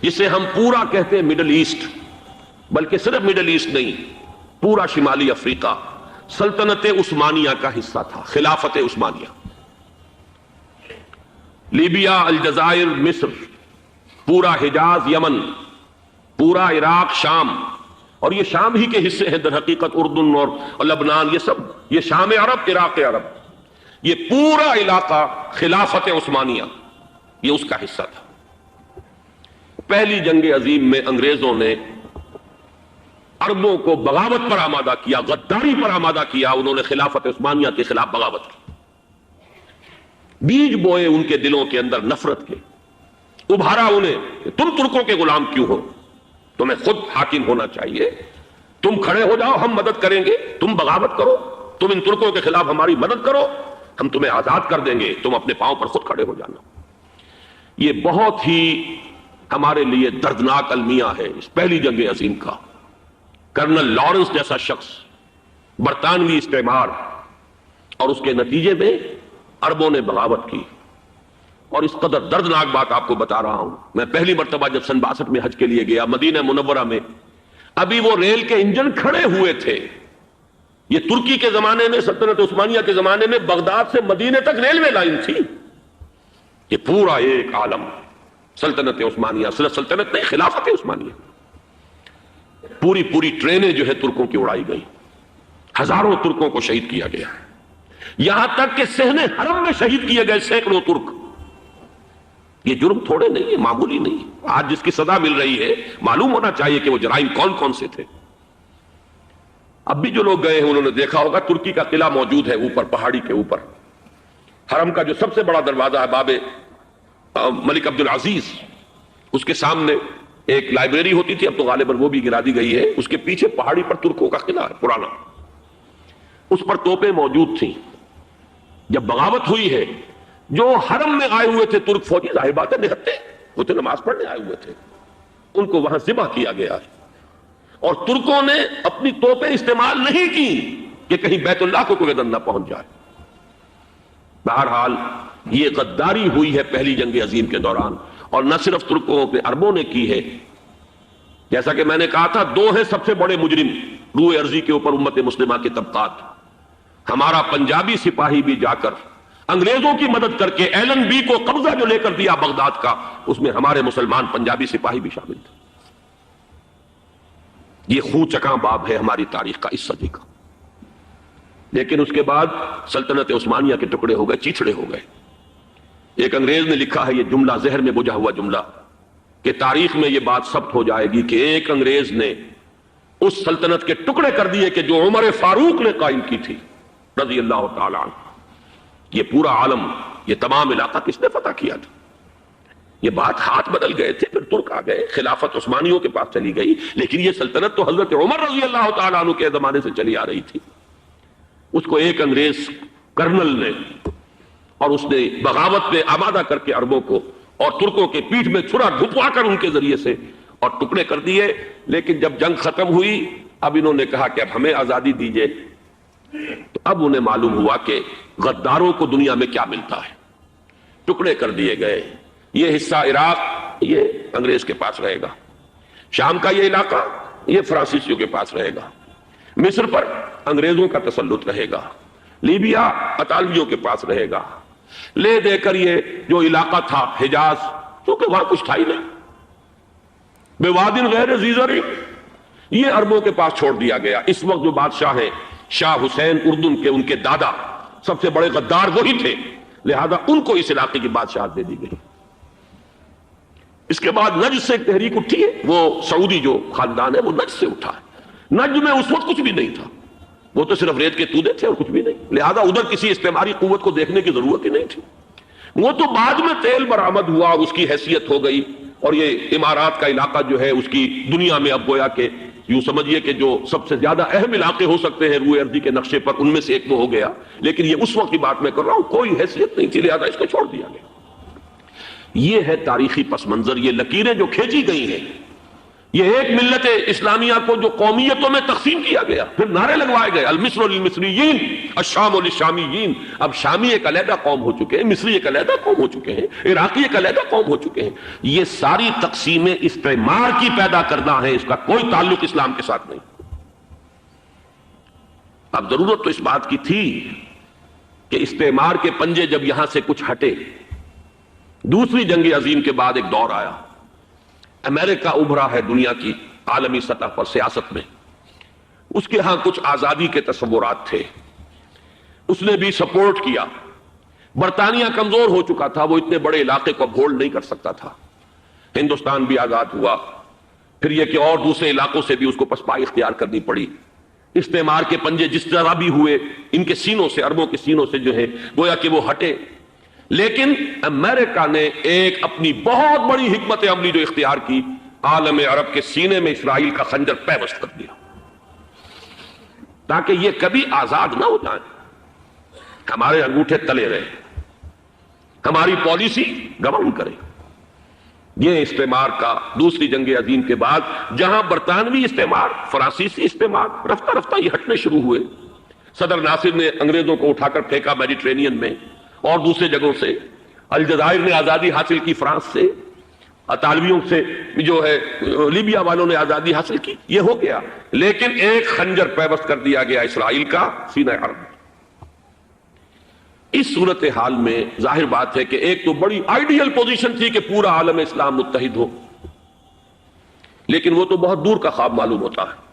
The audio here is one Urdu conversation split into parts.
جسے ہم پورا کہتے ہیں مڈل ایسٹ، بلکہ صرف مڈل ایسٹ نہیں، پورا شمالی افریقہ سلطنت عثمانیہ کا حصہ تھا، خلافت عثمانیہ۔ لیبیا، الجزائر، مصر، پورا حجاز، یمن، پورا عراق، شام، اور یہ شام ہی کے حصے ہیں در حقیقت، اردن اور لبنان، یہ سب، یہ شام عرب، عراق عرب، یہ پورا علاقہ خلافت عثمانیہ یہ اس کا حصہ تھا۔ پہلی جنگ عظیم میں انگریزوں نے عربوں کو بغاوت پر آمادہ کیا، غداری پر آمادہ کیا، انہوں نے خلافت عثمانیہ کے خلاف بغاوت کی، بیج بوئے ان کے دلوں کے اندر نفرت کے، ابھارا انہیں کہ تم ترکوں کے غلام کیوں ہو، تمہیں خود حاکم ہونا چاہیے، تم کھڑے ہو جاؤ، ہم مدد کریں گے، تم بغاوت کرو، تم ان ترکوں کے خلاف ہماری مدد کرو، ہم تمہیں آزاد کر دیں گے، تم اپنے پاؤں پر خود کھڑے ہو جانا۔ یہ بہت ہی ہمارے لیے دردناک المیہ ہے اس پہلی جنگ عظیم کا۔ کرنل لارنس جیسا شخص، برطانوی استعمار، اور اس کے نتیجے میں عربوں نے بغاوت کی۔ اور اس قدر دردناک بات آپ کو بتا رہا ہوں، میں پہلی مرتبہ جب سن 62 میں حج کے لیے گیا مدینہ منورہ میں، ابھی وہ ریل کے انجن کھڑے ہوئے تھے۔ یہ ترکی کے زمانے میں، سلطنت عثمانیہ کے زمانے میں بغداد سے مدینے تک ریلوے لائن تھی۔ یہ پورا ایک عالم سلطنت عثمانیہ، صرف سلطنت نہیں، خلافت عثمانیہ، پوری ٹرینیں جو ہے ترکوں کی اڑائی گئی، ہزاروں ترکوں کو شہید کیا گیا، یہاں تک کہ صحن حرم میں شہید کیے گئے سینکڑوں ترک۔ یہ جرم تھوڑے نہیں ہے، معمولی نہیں۔ آج جس کی سزا مل رہی ہے، معلوم ہونا چاہیے کہ وہ جرائم کون کون سے تھے۔ اب بھی جو لوگ گئے ہیں انہوں نے دیکھا ہوگا، ترکی کا قلعہ موجود ہے اوپر پہاڑی کے اوپر، حرم کا جو سب سے بڑا دروازہ ہے باب ملک عبد العزیز، اس کے سامنے ایک لائبریری ہوتی تھی، اب تو غالباً وہ بھی گرا دی گئی ہے، اس کے پیچھے پہاڑی پر ترکوں کا قلعہ ہے پرانا، اس پر توپیں موجود تھیں۔ جب بغاوت ہوئی ہے، جو حرم میں آئے ہوئے تھے ترک فوجی، ظاہر بات ہے نہتے، وہ تو نماز پڑھنے آئے ہوئے تھے، ان کو وہاں ذبح کیا گیا، اور ترکوں نے اپنی توپیں استعمال نہیں کی کہ کہیں بیت اللہ کو کوئی نہ پہنچ جائے۔ بہرحال یہ غداری ہوئی ہے پہلی جنگ عظیم کے دوران، اور نہ صرف ترکوں پہ، عربوں نے کی ہے۔ جیسا کہ میں نے کہا تھا، دو ہیں سب سے بڑے مجرم روئے ارضی کے اوپر امت مسلمہ کے طبقات۔ ہمارا پنجابی سپاہی بھی جا کر انگریزوں کی مدد کر کے ایلن بی کو قبضہ جو لے کر دیا بغداد کا، اس میں ہمارے مسلمان پنجابی سپاہی بھی شامل تھے۔ یہ خون چکاں باب ہے ہماری تاریخ کا اس صدی کا۔ لیکن اس کے بعد سلطنت عثمانیہ کے ٹکڑے ہو گئے، چیچڑے ہو گئے۔ ایک انگریز نے لکھا ہے، یہ جملہ ذہن میں بجھا ہوا جملہ، کہ تاریخ میں یہ بات ثبت ہو جائے گی کہ ایک انگریز نے اس سلطنت کے ٹکڑے کر دیے کہ جو عمر فاروق نے قائم کی تھی رضی اللہ تعالی عنہ۔ یہ پورا عالم، یہ تمام علاقہ کس نے فتح کیا تھا؟ یہ بات ہاتھ بدل گئے تھے، پھر ترک آ گئے، خلافت عثمانیوں کے پاس چلی گئی، لیکن یہ سلطنت تو حضرت عمر رضی اللہ تعالیٰ عنہ کے زمانے سے چلی آ رہی تھی۔ اس کو ایک انگریز کرنل نے، اور اس نے بغاوت پہ آمادہ کر کے عربوں کو اور ترکوں کے پیٹھ میں چھرا گھپوا کر ان کے ذریعے سے اور ٹکڑے کر دیے۔ لیکن جب جنگ ختم ہوئی، اب انہوں نے کہا کہ اب ہمیں آزادی دیجئے، تو اب انہیں معلوم ہوا کہ غداروں کو دنیا میں کیا ملتا ہے۔ ٹکڑے کر دیے گئے۔ یہ حصہ عراق یہ انگریز کے پاس رہے گا، شام کا یہ علاقہ یہ فرانسیسیوں کے پاس رہے گا، مصر پر انگریزوں کا تسلط رہے گا، لیبیا اطالویوں کے پاس رہے گا، لے دے کر یہ جو علاقہ تھا حجاز، کیونکہ وہاں کچھ تھا ہی نہیں، بے وادن غیر ذی زرع، یہ عربوں کے پاس چھوڑ دیا گیا۔ اس وقت جو بادشاہ ہیں شاہ حسین اردن کے، ان کے دادا سب سے بڑے غدار وہی تھے، لہذا ان کو اس علاقے کی بادشاہت دے دی گئی۔ اس کے بعد نجد سے ایک تحریک اٹھی ہے، وہ سعودی جو خاندان ہے وہ نجد سے اٹھا ہے۔ نجد میں اس وقت کچھ بھی نہیں تھا، وہ تو صرف ریت کے تودے تھے اور کچھ بھی نہیں، لہذا ادھر کسی استعماری قوت کو دیکھنے کی ضرورت ہی نہیں تھی۔ وہ تو بعد میں تیل برآمد ہوا اور اس کی حیثیت ہو گئی، اور یہ امارات کا علاقہ جو ہے اس کی دنیا میں اب گویا کہ یوں سمجھیے کہ جو سب سے زیادہ اہم علاقے ہو سکتے ہیں روئے ارضی کے نقشے پر، ان میں سے ایک وہ ہو گیا۔ لیکن یہ اس وقت کی بات میں کر رہا ہوں، کوئی حیثیت نہیں تھی، لہذا اس کو چھوڑ دیا گیا۔ یہ ہے تاریخی پس منظر، یہ لکیریں جو کھینچی گئی ہیں، یہ ایک ملت اسلامیہ کو جو قومیتوں میں تقسیم کیا گیا، پھر نعرے لگوائے گئے المصر للمصریین الشام للشامیین۔ اب شامی ایک علیحدہ قوم ہو چکے ہیں، مصری ایک علیحدہ قوم ہو چکے ہیں، عراقی ایک علیحدہ قوم ہو چکے ہیں۔ یہ ساری تقسیمیں استعمار کی پیدا کرنا ہے، اس کا کوئی تعلق اسلام کے ساتھ نہیں۔ اب ضرورت تو اس بات کی تھی کہ استعمار کے پنجے جب یہاں سے کچھ ہٹے، دوسری جنگ عظیم کے بعد ایک دور آیا، امریکہ ابھرا ہے دنیا کی عالمی سطح پر سیاست میں، اس کے ہاں کچھ آزادی کے تصورات تھے، اس نے بھی سپورٹ کیا۔ برطانیہ کمزور ہو چکا تھا، وہ اتنے بڑے علاقے کو ہولڈ نہیں کر سکتا تھا۔ ہندوستان بھی آزاد ہوا، پھر یہ کہ اور دوسرے علاقوں سے بھی اس کو پسپائی اختیار کرنی پڑی۔ استعمار کے پنجے جس طرح بھی ہوئے، ان کے سینوں سے، عربوں کے سینوں سے جو ہے گویا کہ وہ ہٹے، لیکن امریکہ نے ایک اپنی بہت بڑی حکمت عملی جو اختیار کی، عالم عرب کے سینے میں اسرائیل کا خنجر پیوست کر دیا تاکہ یہ کبھی آزاد نہ ہو جائیں، ہمارے انگوٹھے تلے رہے، ہماری پالیسی گورن کرے۔ یہ استعمار کا دوسری جنگ عظیم کے بعد جہاں برطانوی استعمار، فرانسیسی استعمار رفتہ رفتہ یہ ہٹنے شروع ہوئے، صدر ناصر نے انگریزوں کو اٹھا کر پھینکا میڈیٹرینین میں اور دوسرے جگہوں سے، الجزائر نے آزادی حاصل کی فرانس سے، اطالویوں سے جو ہے لیبیا والوں نے آزادی حاصل کی، یہ ہو گیا، لیکن ایک خنجر پیوست کر دیا گیا اسرائیل کا سینہ عرب۔ اس صورتحال میں ظاہر بات ہے کہ ایک تو بڑی آئیڈیل پوزیشن تھی کہ پورا عالم اسلام متحد ہو، لیکن وہ تو بہت دور کا خواب معلوم ہوتا ہے۔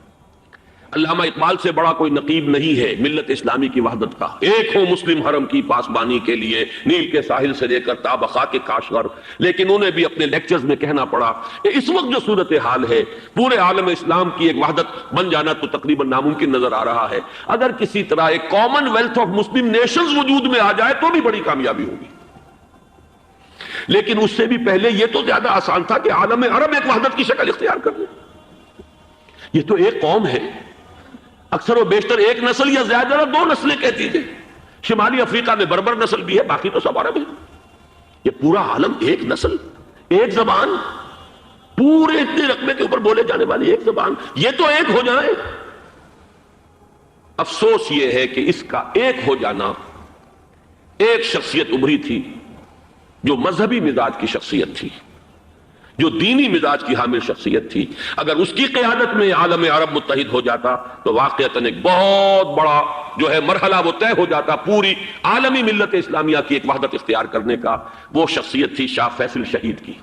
علامہ اقبال سے بڑا کوئی نقیب نہیں ہے ملت اسلامی کی وحدت کا، ایک ہو مسلم حرم کی پاسبانی کے لیے نیل کے ساحل سے لے کر تا بخا کے کاشغر۔ لیکن انہیں بھی اپنے لیکچرز میں کہنا پڑا کہ اس وقت جو صورتحال ہے، پورے عالم اسلام کی ایک وحدت بن جانا تو تقریباً ناممکن نظر آ رہا ہے۔ اگر کسی طرح ایک common wealth of Muslim nations وجود میں آ جائے تو بھی بڑی کامیابی ہوگی، لیکن اس سے بھی پہلے یہ تو زیادہ آسان تھا کہ عالم عرب ایک وحدت کی شکل اختیار کر لے۔ یہ تو ایک قوم ہے، اکثر و بیشتر ایک نسل یا زیادہ دو نسلیں کہتی تھے، شمالی افریقہ میں بربر نسل بھی ہے، باقی تو سب عرب ہے۔ یہ پورا عالم ایک نسل، ایک زبان، پورے اتنے رقبے کے اوپر بولے جانے والی ایک زبان، یہ تو ایک ہو جائے۔ افسوس یہ ہے کہ اس کا ایک ہو جانا، ایک شخصیت ابھری تھی جو مذہبی مزاج کی شخصیت تھی، جو دینی مزاج کی حامل شخصیت تھی، اگر اس کی قیادت میں عالم عرب متحد ہو جاتا تو واقعتاً ایک بہت بڑا جو ہے مرحلہ وہ طے ہو جاتا پوری عالمی ملت اسلامیہ کی ایک وحدت اختیار کرنے کا۔ وہ شخصیت تھی شاہ فیصل شہید کی،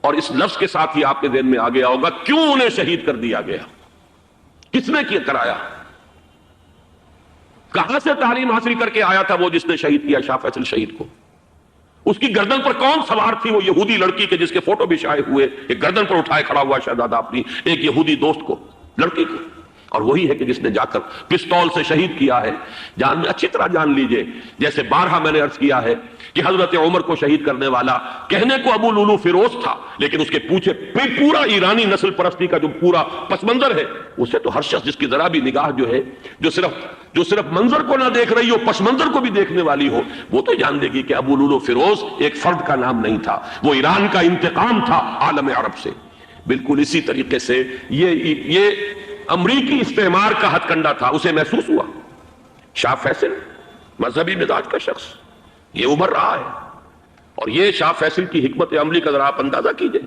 اور اس لفظ کے ساتھ ہی آپ کے ذہن میں آ گیا ہوگا کیوں انہیں شہید کر دیا گیا، کس نے کیا کرایا، کہاں سے تعلیم حاصل کر کے آیا تھا وہ جس نے شہید کیا شاہ فیصل شہید کو، اس کی گردن پر کون سوار تھی، وہ یہودی لڑکی کے جس کے فوٹو بھی شائع ہوئے، ایک گردن پر اٹھائے کھڑا ہوا شہزادہ اپنی ایک یہودی دوست کو، لڑکی کو، اور وہی ہے کہ جس نے جا کر پستول سے شہید کیا ہے۔ جان اچھی طرح جان لیجئے، جیسے بارہا میں نے عرض کیا ہے کہ حضرت عمر کو شہید کرنے والا کہنے کو ابو لولو فیروز تھا، لیکن اس کے پیچھے پورا ایرانی نسل پرستی کا جو پورا پس منظر ہے، اسے تو ہر شخص جس کی ذرا بھی نگاہ جو ہے جو صرف منظر کو نہ دیکھ رہی ہو، پس منظر کو بھی دیکھنے والی ہو، وہ تو جان دے گی کہ ابو لولو فیروز ایک فرد کا نام نہیں تھا، وہ ایران کا انتقام تھا عالم عرب سے۔ بالکل اسی طریقے سے یہ امریکی استعمار کا ہتھ کنڈا تھا، اسے محسوس ہوا۔ شاہ فیصل مذہبی مزاج کا شخص، یہ ابھر رہا ہے، اور یہ شاہ فیصل کی حکمت عملی کا ذرا آپ اندازہ کیجئے۔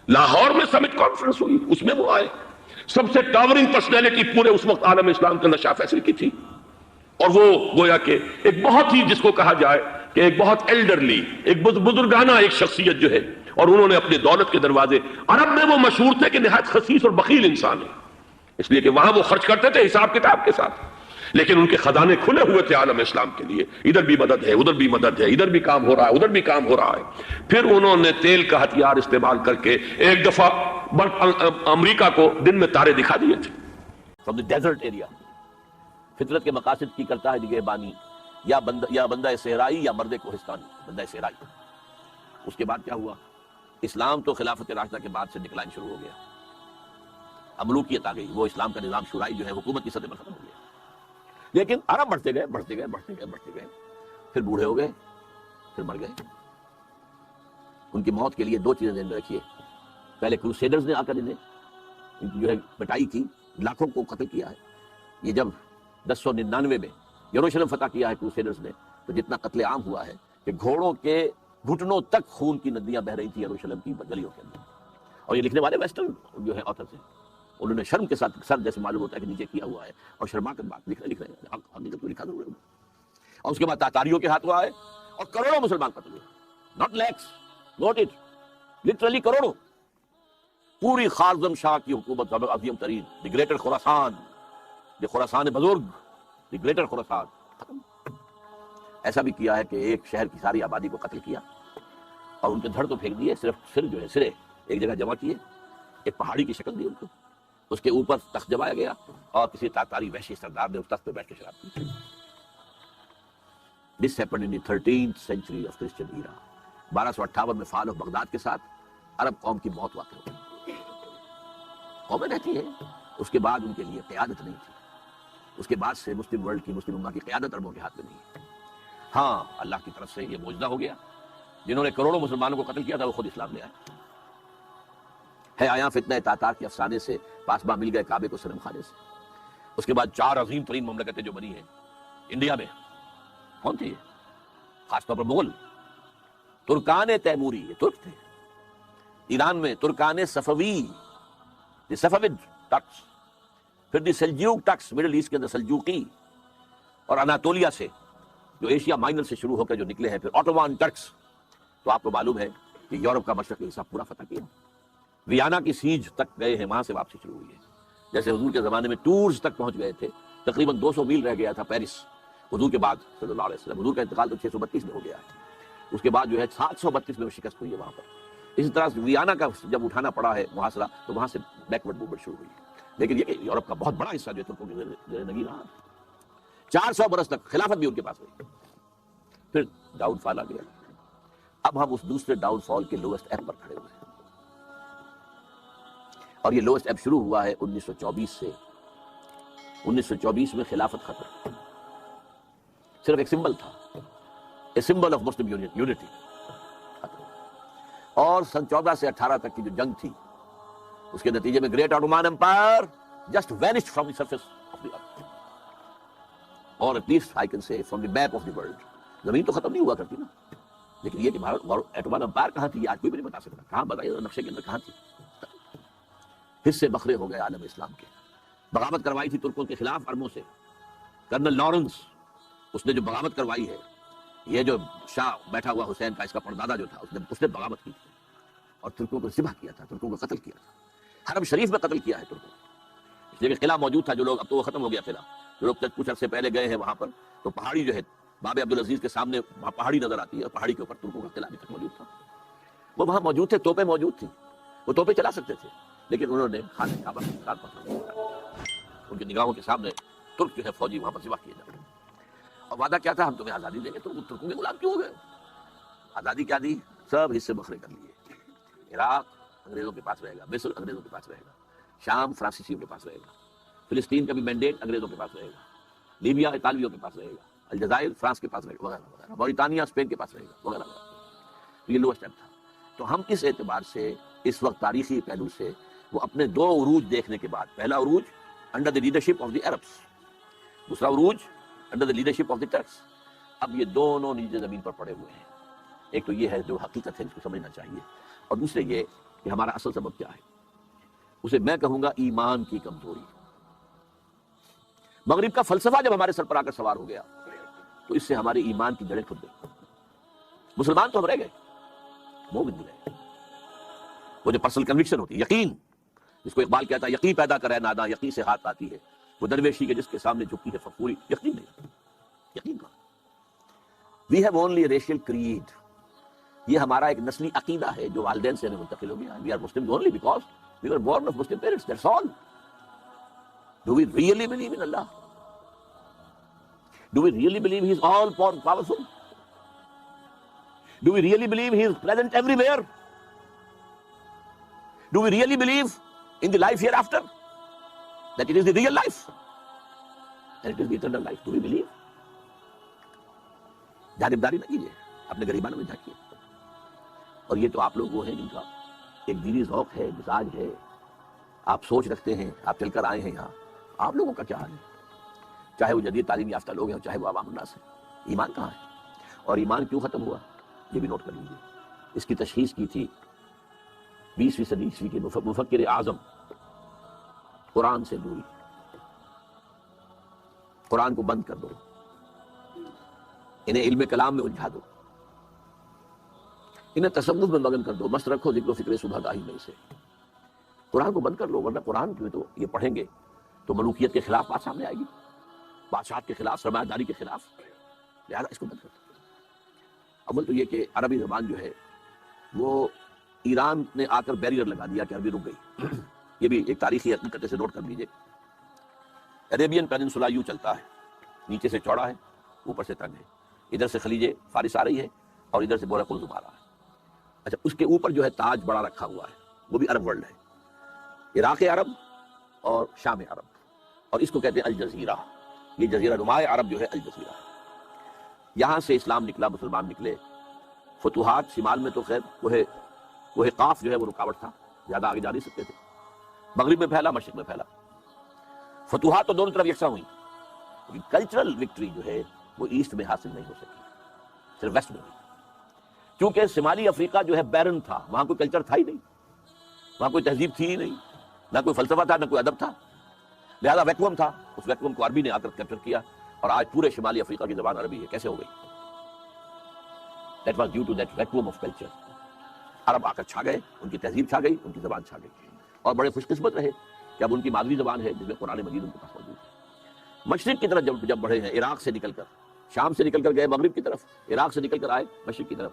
لاہور میں سمٹ کانفرنس ہوئی، اس میں وہ آئے، سب سے ٹاورنگ پرسنالٹی پورے اس وقت عالم اسلام کے اندر شاہ فیصل کی تھی، اور وہ گویا کہ ایک بہت ہی جس کو کہا جائے کہ ایک بہت ایلڈرلی، ایک بزرگانہ ایک شخصیت جو ہے، اور انہوں نے اپنے دولت کے دروازے، عرب میں وہ مشہور تھے کہ نہایت خسیس اور بخیل انسان ہے، اس لیے کہ وہاں وہ خرچ کرتے تھے حساب کتاب کے ساتھ، لیکن ان کے خزانے کھلے ہوئے تھے عالم اسلام کے لیے، ادھر بھی مدد ہے، ادھر بھی مدد ہے، ادھر بھی کام ہو رہا ہے، ادھر بھی کام ہو رہا ہے۔ پھر انہوں نے تیل کا ہتھیار استعمال کر کے ایک دفعہ امریکہ کو دن میں تارے دکھا دیے تھے۔ فرام دی ڈیزرٹ ایریا، فطرت کے مقاصد کی کرتا ہے نگہبانی، یا بندہ صحرائی یا مرد کوہستانی، بندہ صحرائی۔ اس کے بعد کیا ہوا؟ اسلام تو خلافت راشدہ کے بعد سے ڈکلائن شروع ہو گیا، ملوکیت آ گئی، وہ اسلام کا نظام شورائی جو ہے حکومت کی سطح پر ختم ہو گیا، لیکن عرب بڑھتے گئے، پھر بوڑھے ہو گئے، پھر مر گئے۔ ان کی موت کے لیے دو چیزیں ذہن میں رکھیے، پہلے کروسیڈرز نے آ کر انہیں جو ہے پٹائی کی، لاکھوں کو قتل کیا ہے. یہ جب 1099 میں یروشلم فتح کیا ہے کروسیڈرز نے، تو جتنا قتل عام ہوا ہے کہ گھوڑوں کے گھٹنوں تک خون کی ندیاں بہ رہی تھی یروشلم کی گلیوں کے اندر. اور یہ لکھنے والے ویسٹرن جو ہے آتھر ہیں، انہوں نے شرم کے ساتھ سر جیسے معلوم ہوتا ہے کہ نیچے کیا ہوا ہے، اور شرما کر بات لکھ رہے ہیں، حقیقت کو لکھا ضرور ہے. اور اس کے بعد تاتاریوں کے ہاتھوں آئے اور کروڑوں مسلمان قتل ہوئے. Not lakhs, note it, literally کروڑوں. پوری خارزم شاہ کی حکومت عظیم ترین، دی گریٹر خراسان، دی خراسان بزرگ، دی گریٹر خراسان ختم. ایسا بھی کیا ہے کہ ایک شہر کی ساری آبادی کو قتل کیا اور ان کے دھڑ تو پھینک دیے، صرف سر جو ہے سرے ایک جگہ جمع کیے، ایک پہاڑی کی شکل دی ان کو، اس کے اوپر تخت جمایا گیا اور کسی تاتاری وحشی سردار نے اس تخت پہ بیٹھ کے شراب پی. This happened in the 13th century of Christian era. 1258 میں فال آف بغداد کے ساتھ عرب قوم کی موت واقع ہو گئی. قومیں رہتی ہیں، اس کے بعد ان کے لیے قیادت نہیں تھی. اس کے بعد سے مسلم ورلڈ کی، مسلم امہ کی قیادت عربوں کے ہاتھ میں نہیں ہے. ہاں، اللہ کی طرف سے یہ معجزہ ہو گیا، جنہوں نے کروڑوں مسلمانوں کو قتل کیا تھا وہ خود اسلام لے آئے. ہے آیا فتنہ تاتار کے افسانے سے پاسباں مل گئے کعبے کو صنم خانے سے. اس کے بعد 4 عظیم ترین مملکتیں جو بنی ہیں انڈیا میں، کون تھی یہ؟ خاص طور پر مغل. ترکان تیموری، یہ ترک تھے. ایران میں ترکان صفوی، دی صفوید ٹرکس. پھر دی سلجوق ٹرکس، مڈل ایسٹ کے اندر سلجوقی. اور اناطولیہ سے جو ایشیا مائنر سے شروع ہو کر جو نکلے ہیں پھر آٹومان ٹرکس. تو آپ کو معلوم ہے کہ یورپ کا مشرقی حصہ پورا فتح کیا. ویانا کی سیج تک گئے ہیں، وہاں سے واپسی شروع ہوئی ہے. جیسے حضور کے زمانے میں ٹورز تک پہنچ گئے تھے، تقریباً 200 میل رہ گیا تھا پیرس حضور کے بعد صلی اللہ علیہ وسلم. حضور کا انتقال تو 632 میں ہو گیا ہے. اس کے بعد جو ہے 732 میں شکست ہوئی ہے وہاں پر. اسی طرح ویانا کا جب اٹھانا پڑا ہے محاصرہ، تو وہاں سے بیکورڈ موومنٹ شروع ہوئی ہے. لیکن یہ کہ یورپ کا بہت بڑا حصہ جو ہے ترکوں کے زیر نگین رہا. 400 برس تک خلافت بھی ان کے پاس رہی. پھر ڈاؤن فال آ گیا. اب ہم اس دوسرے ڈاؤن فال کے لوسٹ ایب پر کھڑے ہوئے ہیں. اور یہ لوسٹ ایب شروع ہوا ہے 1924 سے. 1924 میں خلافت ختم، صرف ایک سمبل تھا، a symbol of Muslim unity. اور سن 14 سے 18 تک کی جو جنگ تھی، اس کے نتیجے میں great Ottoman empire just vanished from the surface of the earth, اور at least I can say from the map of the world. زمین تو ختم نہیں ہوا کرتی نا، لیکن یہ کہ آٹومان امپائر کہاں تھی آج کوئی بھی نہیں بتا سکتا. کہاں بتائیے نقشے کے اندر کہاں تھی. حصے بکھرے ہو گئے عالم اسلام کے. بغاوت کروائی تھی ترکوں کے خلاف عربوں سے. کرنل لارنس، اس نے جو بغاوت کروائی ہے، یہ جو شاہ بیٹھا ہوا حسین کا اس کا پردادا جو تھا، اس نے بغاوت کی تھی اور ترکوں کو ذبح کیا تھا، ترکوں کو قتل کیا تھا. حرم شریف میں قتل کیا ہے ترکوں. اس لیے کہ قلعہ موجود تھا. جو لوگ، اب تو وہ ختم ہو گیا قلعہ، جو لوگ کچھ عرصے پہلے گئے ہیں وہاں پر، تو پہاڑی جو ہے باب عبدالعزیز کے سامنے وہاں پہاڑی نظر آتی ہے، اور پہاڑی کے اوپر ترکوں کا قلعہ بھی تک موجود تھا. وہ وہاں موجود تھے، توپیں موجود تھیں، وہ توپیں چلا سکتے تھے، لیکن انہوں نے خانہ کعبہ کے ساتھ ان کی نگاہوں کے سامنے ترک جو ہے فوجی وہاں پر ذبح کیے جا رہے ہیں. اور وعدہ کیا تھا، ہم تمہیں آزادی دیں گے. تو ترکوں کے غلام کیوں ہو گئے؟ آزادی کیا دی؟ سب حصے بکھرے کر لیے. عراق انگریزوں کے پاس رہے گا، مصر انگریزوں کے پاس رہے گا، شام فرانسیسیوں کے پاس رہے گا، فلسطین کا بھی مینڈیٹ انگریزوں کے پاس رہے گا، لیبیا اطالویوں کے پاس رہے گا، الجزائر فرانس کے پاس رہے گا، وغیرہ وغیرہ، موریٹانیہ اسپین کے پاس رہے گا، وغیرہ وغیرہ. تو یہ لو اسٹیپ تھا. تو ہم کس اعتبار سے اس وقت تاریخی پہلو سے وہ اپنے 2 عروج دیکھنے کے بعد، پہلا عروج under the leadership of the Arabs, دوسرا عروج under the leadership of the tricks. اب یہ دونوں نیچے زمین پر پڑے ہوئے ہیں. ایک تو یہ ہے جو حقیقت ہے، جس کو سمجھنا چاہیے، اور دوسرے یہ کہ ہمارا اصل سبب کیا ہے. اسے میں کہوں گا ایمان کی کمزوری. مغرب کا فلسفہ جب ہمارے سر پر آ کر سوار ہو گیا، تو اس سے ہمارے ایمان کی جڑیں کھل گئی. مسلمان تو ہم رہ گئے، مومن نہیں رہے. وہ جو پرسنل کنوکشن ہوتی ہے، یقین، جس کو اقبال کہتا ہے یقین پیدا کرے ناداں، یقین سے ہاتھ آتی ہے وہ درویشی کے جس کے سامنے جھکتی ہے فخوری. یقین نہیں، یقین کہاں. We have only racial creed. یہ ہمارا ایک نسلی عقیدہ ہے جو والدین سے ہمیں منتقل ہو گیا. We are Muslim only because we were born of Muslim parents, that's all. Do we really believe in Allah? Do we really believe he is all powerful? Do we really believe he is present everywhere? Do we really believe in the life hereafter? That it is the real life? And it is the eternal life. Do we believe? جانبداری نہ کیجیے، اپنے غریبانوں میں جھانکیے. اور یہ تو آپ لوگ وہ ہیں جن کا ایک دینی ذوق ہے، مزاج ہے، آپ سوچ رکھتے ہیں، آپ چل کر آئے ہیں یہاں. آپ لوگوں کا کیا حال ہے؟ چاہے وہ جدید تعلیم یافتہ لوگ ہیں اور چاہے وہ عوام الناس ہیں. ایمان کہاں ہے؟ اور ایمان کیوں ختم ہوا یہ بھی نوٹ کر لیجیے. اس کی تشخیص کی تھی 20ویں صدی عیسوی کے مفکر اعظم قرآن سے دوری. قرآن کو بند کر دو، انہیں علم کلام میں الجھا دو، انہیں تصوف میں مگن کر دو، مست رکھو ذکر و فکر صبح گاہی میں سے. قرآن کو بند کر لو، ورنہ قرآن جو تو یہ پڑھیں گے تو ملوکیت کے خلاف بات سامنے آئے گی، بادشاہت کے خلاف، سرمایہ داری کے خلاف. لہٰذا اس کو بند کر دو. اول تو یہ کہ عربی زبان جو ہے وہ ایران نے آ کر بیریئر لگا دیا کہ عربی رک گئی. یہ بھی ایک تاریخی حقیقت سے نوٹ کر لیجیے. عربین پیننسولا یوں چلتا ہے، نیچے سے چوڑا ہے، اوپر سے تنگ ہے. ادھر سے خلیج فارس آ رہی ہے اور ادھر سے بحر قلزم آ رہا ہے. اچھا، اس کے اوپر جو ہے تاج بڑا رکھا ہوا ہے، وہ بھی عرب ورلڈ ہے، عراق عرب اور شام عرب، اور اس کو کہتے ہیں الجزیرہ. یہ جزیرہ نمائے عرب جو ہے الجزیرہ. یہاں سے اسلام نکلا، مسلمان نکلے. فتوحات شمال میں تو خیر وہ قاف جو ہے وہ رکاوٹ تھا، زیادہ آگے جا نہیں سکتے تھے. مغرب میں پھیلا، مشرق میں پھیلا. فتوحات تو دونوں طرف یکساں ہوئی، لیکن کلچرل وکٹری جو ہے وہ ایسٹ میں حاصل نہیں ہو سکی، صرف ویسٹ میں ہوئی. کیونکہ شمالی افریقہ جو ہے بیرن تھا، وہاں کوئی کلچر تھا ہی نہیں، وہاں کوئی تہذیب تھی ہی نہیں، نہ کوئی فلسفہ تھا، نہ کوئی ادب تھا. لہذا ویکوم تھا، اس ویکوم کو عربی نے آ کر کیپچر کیا، اور آج پورے شمالی افریقہ کی زبان عربی ہے. کیسے ہو گئی؟ That was due to that vacuum of culture. عرب آ کر چھا گئے، ان کی تہذیب چھا گئی، ان کی زبان چھا گئی، اور بڑے خوش قسمت رہے کہ اب ان کی مادری زبان ہے جس میں قرآن مجید ان کے پاس موجود ہے. مشرق کی طرف جب بڑھے ہیں، عراق سے نکل کر، شام سے نکل کر گئے مغرب کی طرف، عراق سے نکل کر آئے مشرق کی طرف.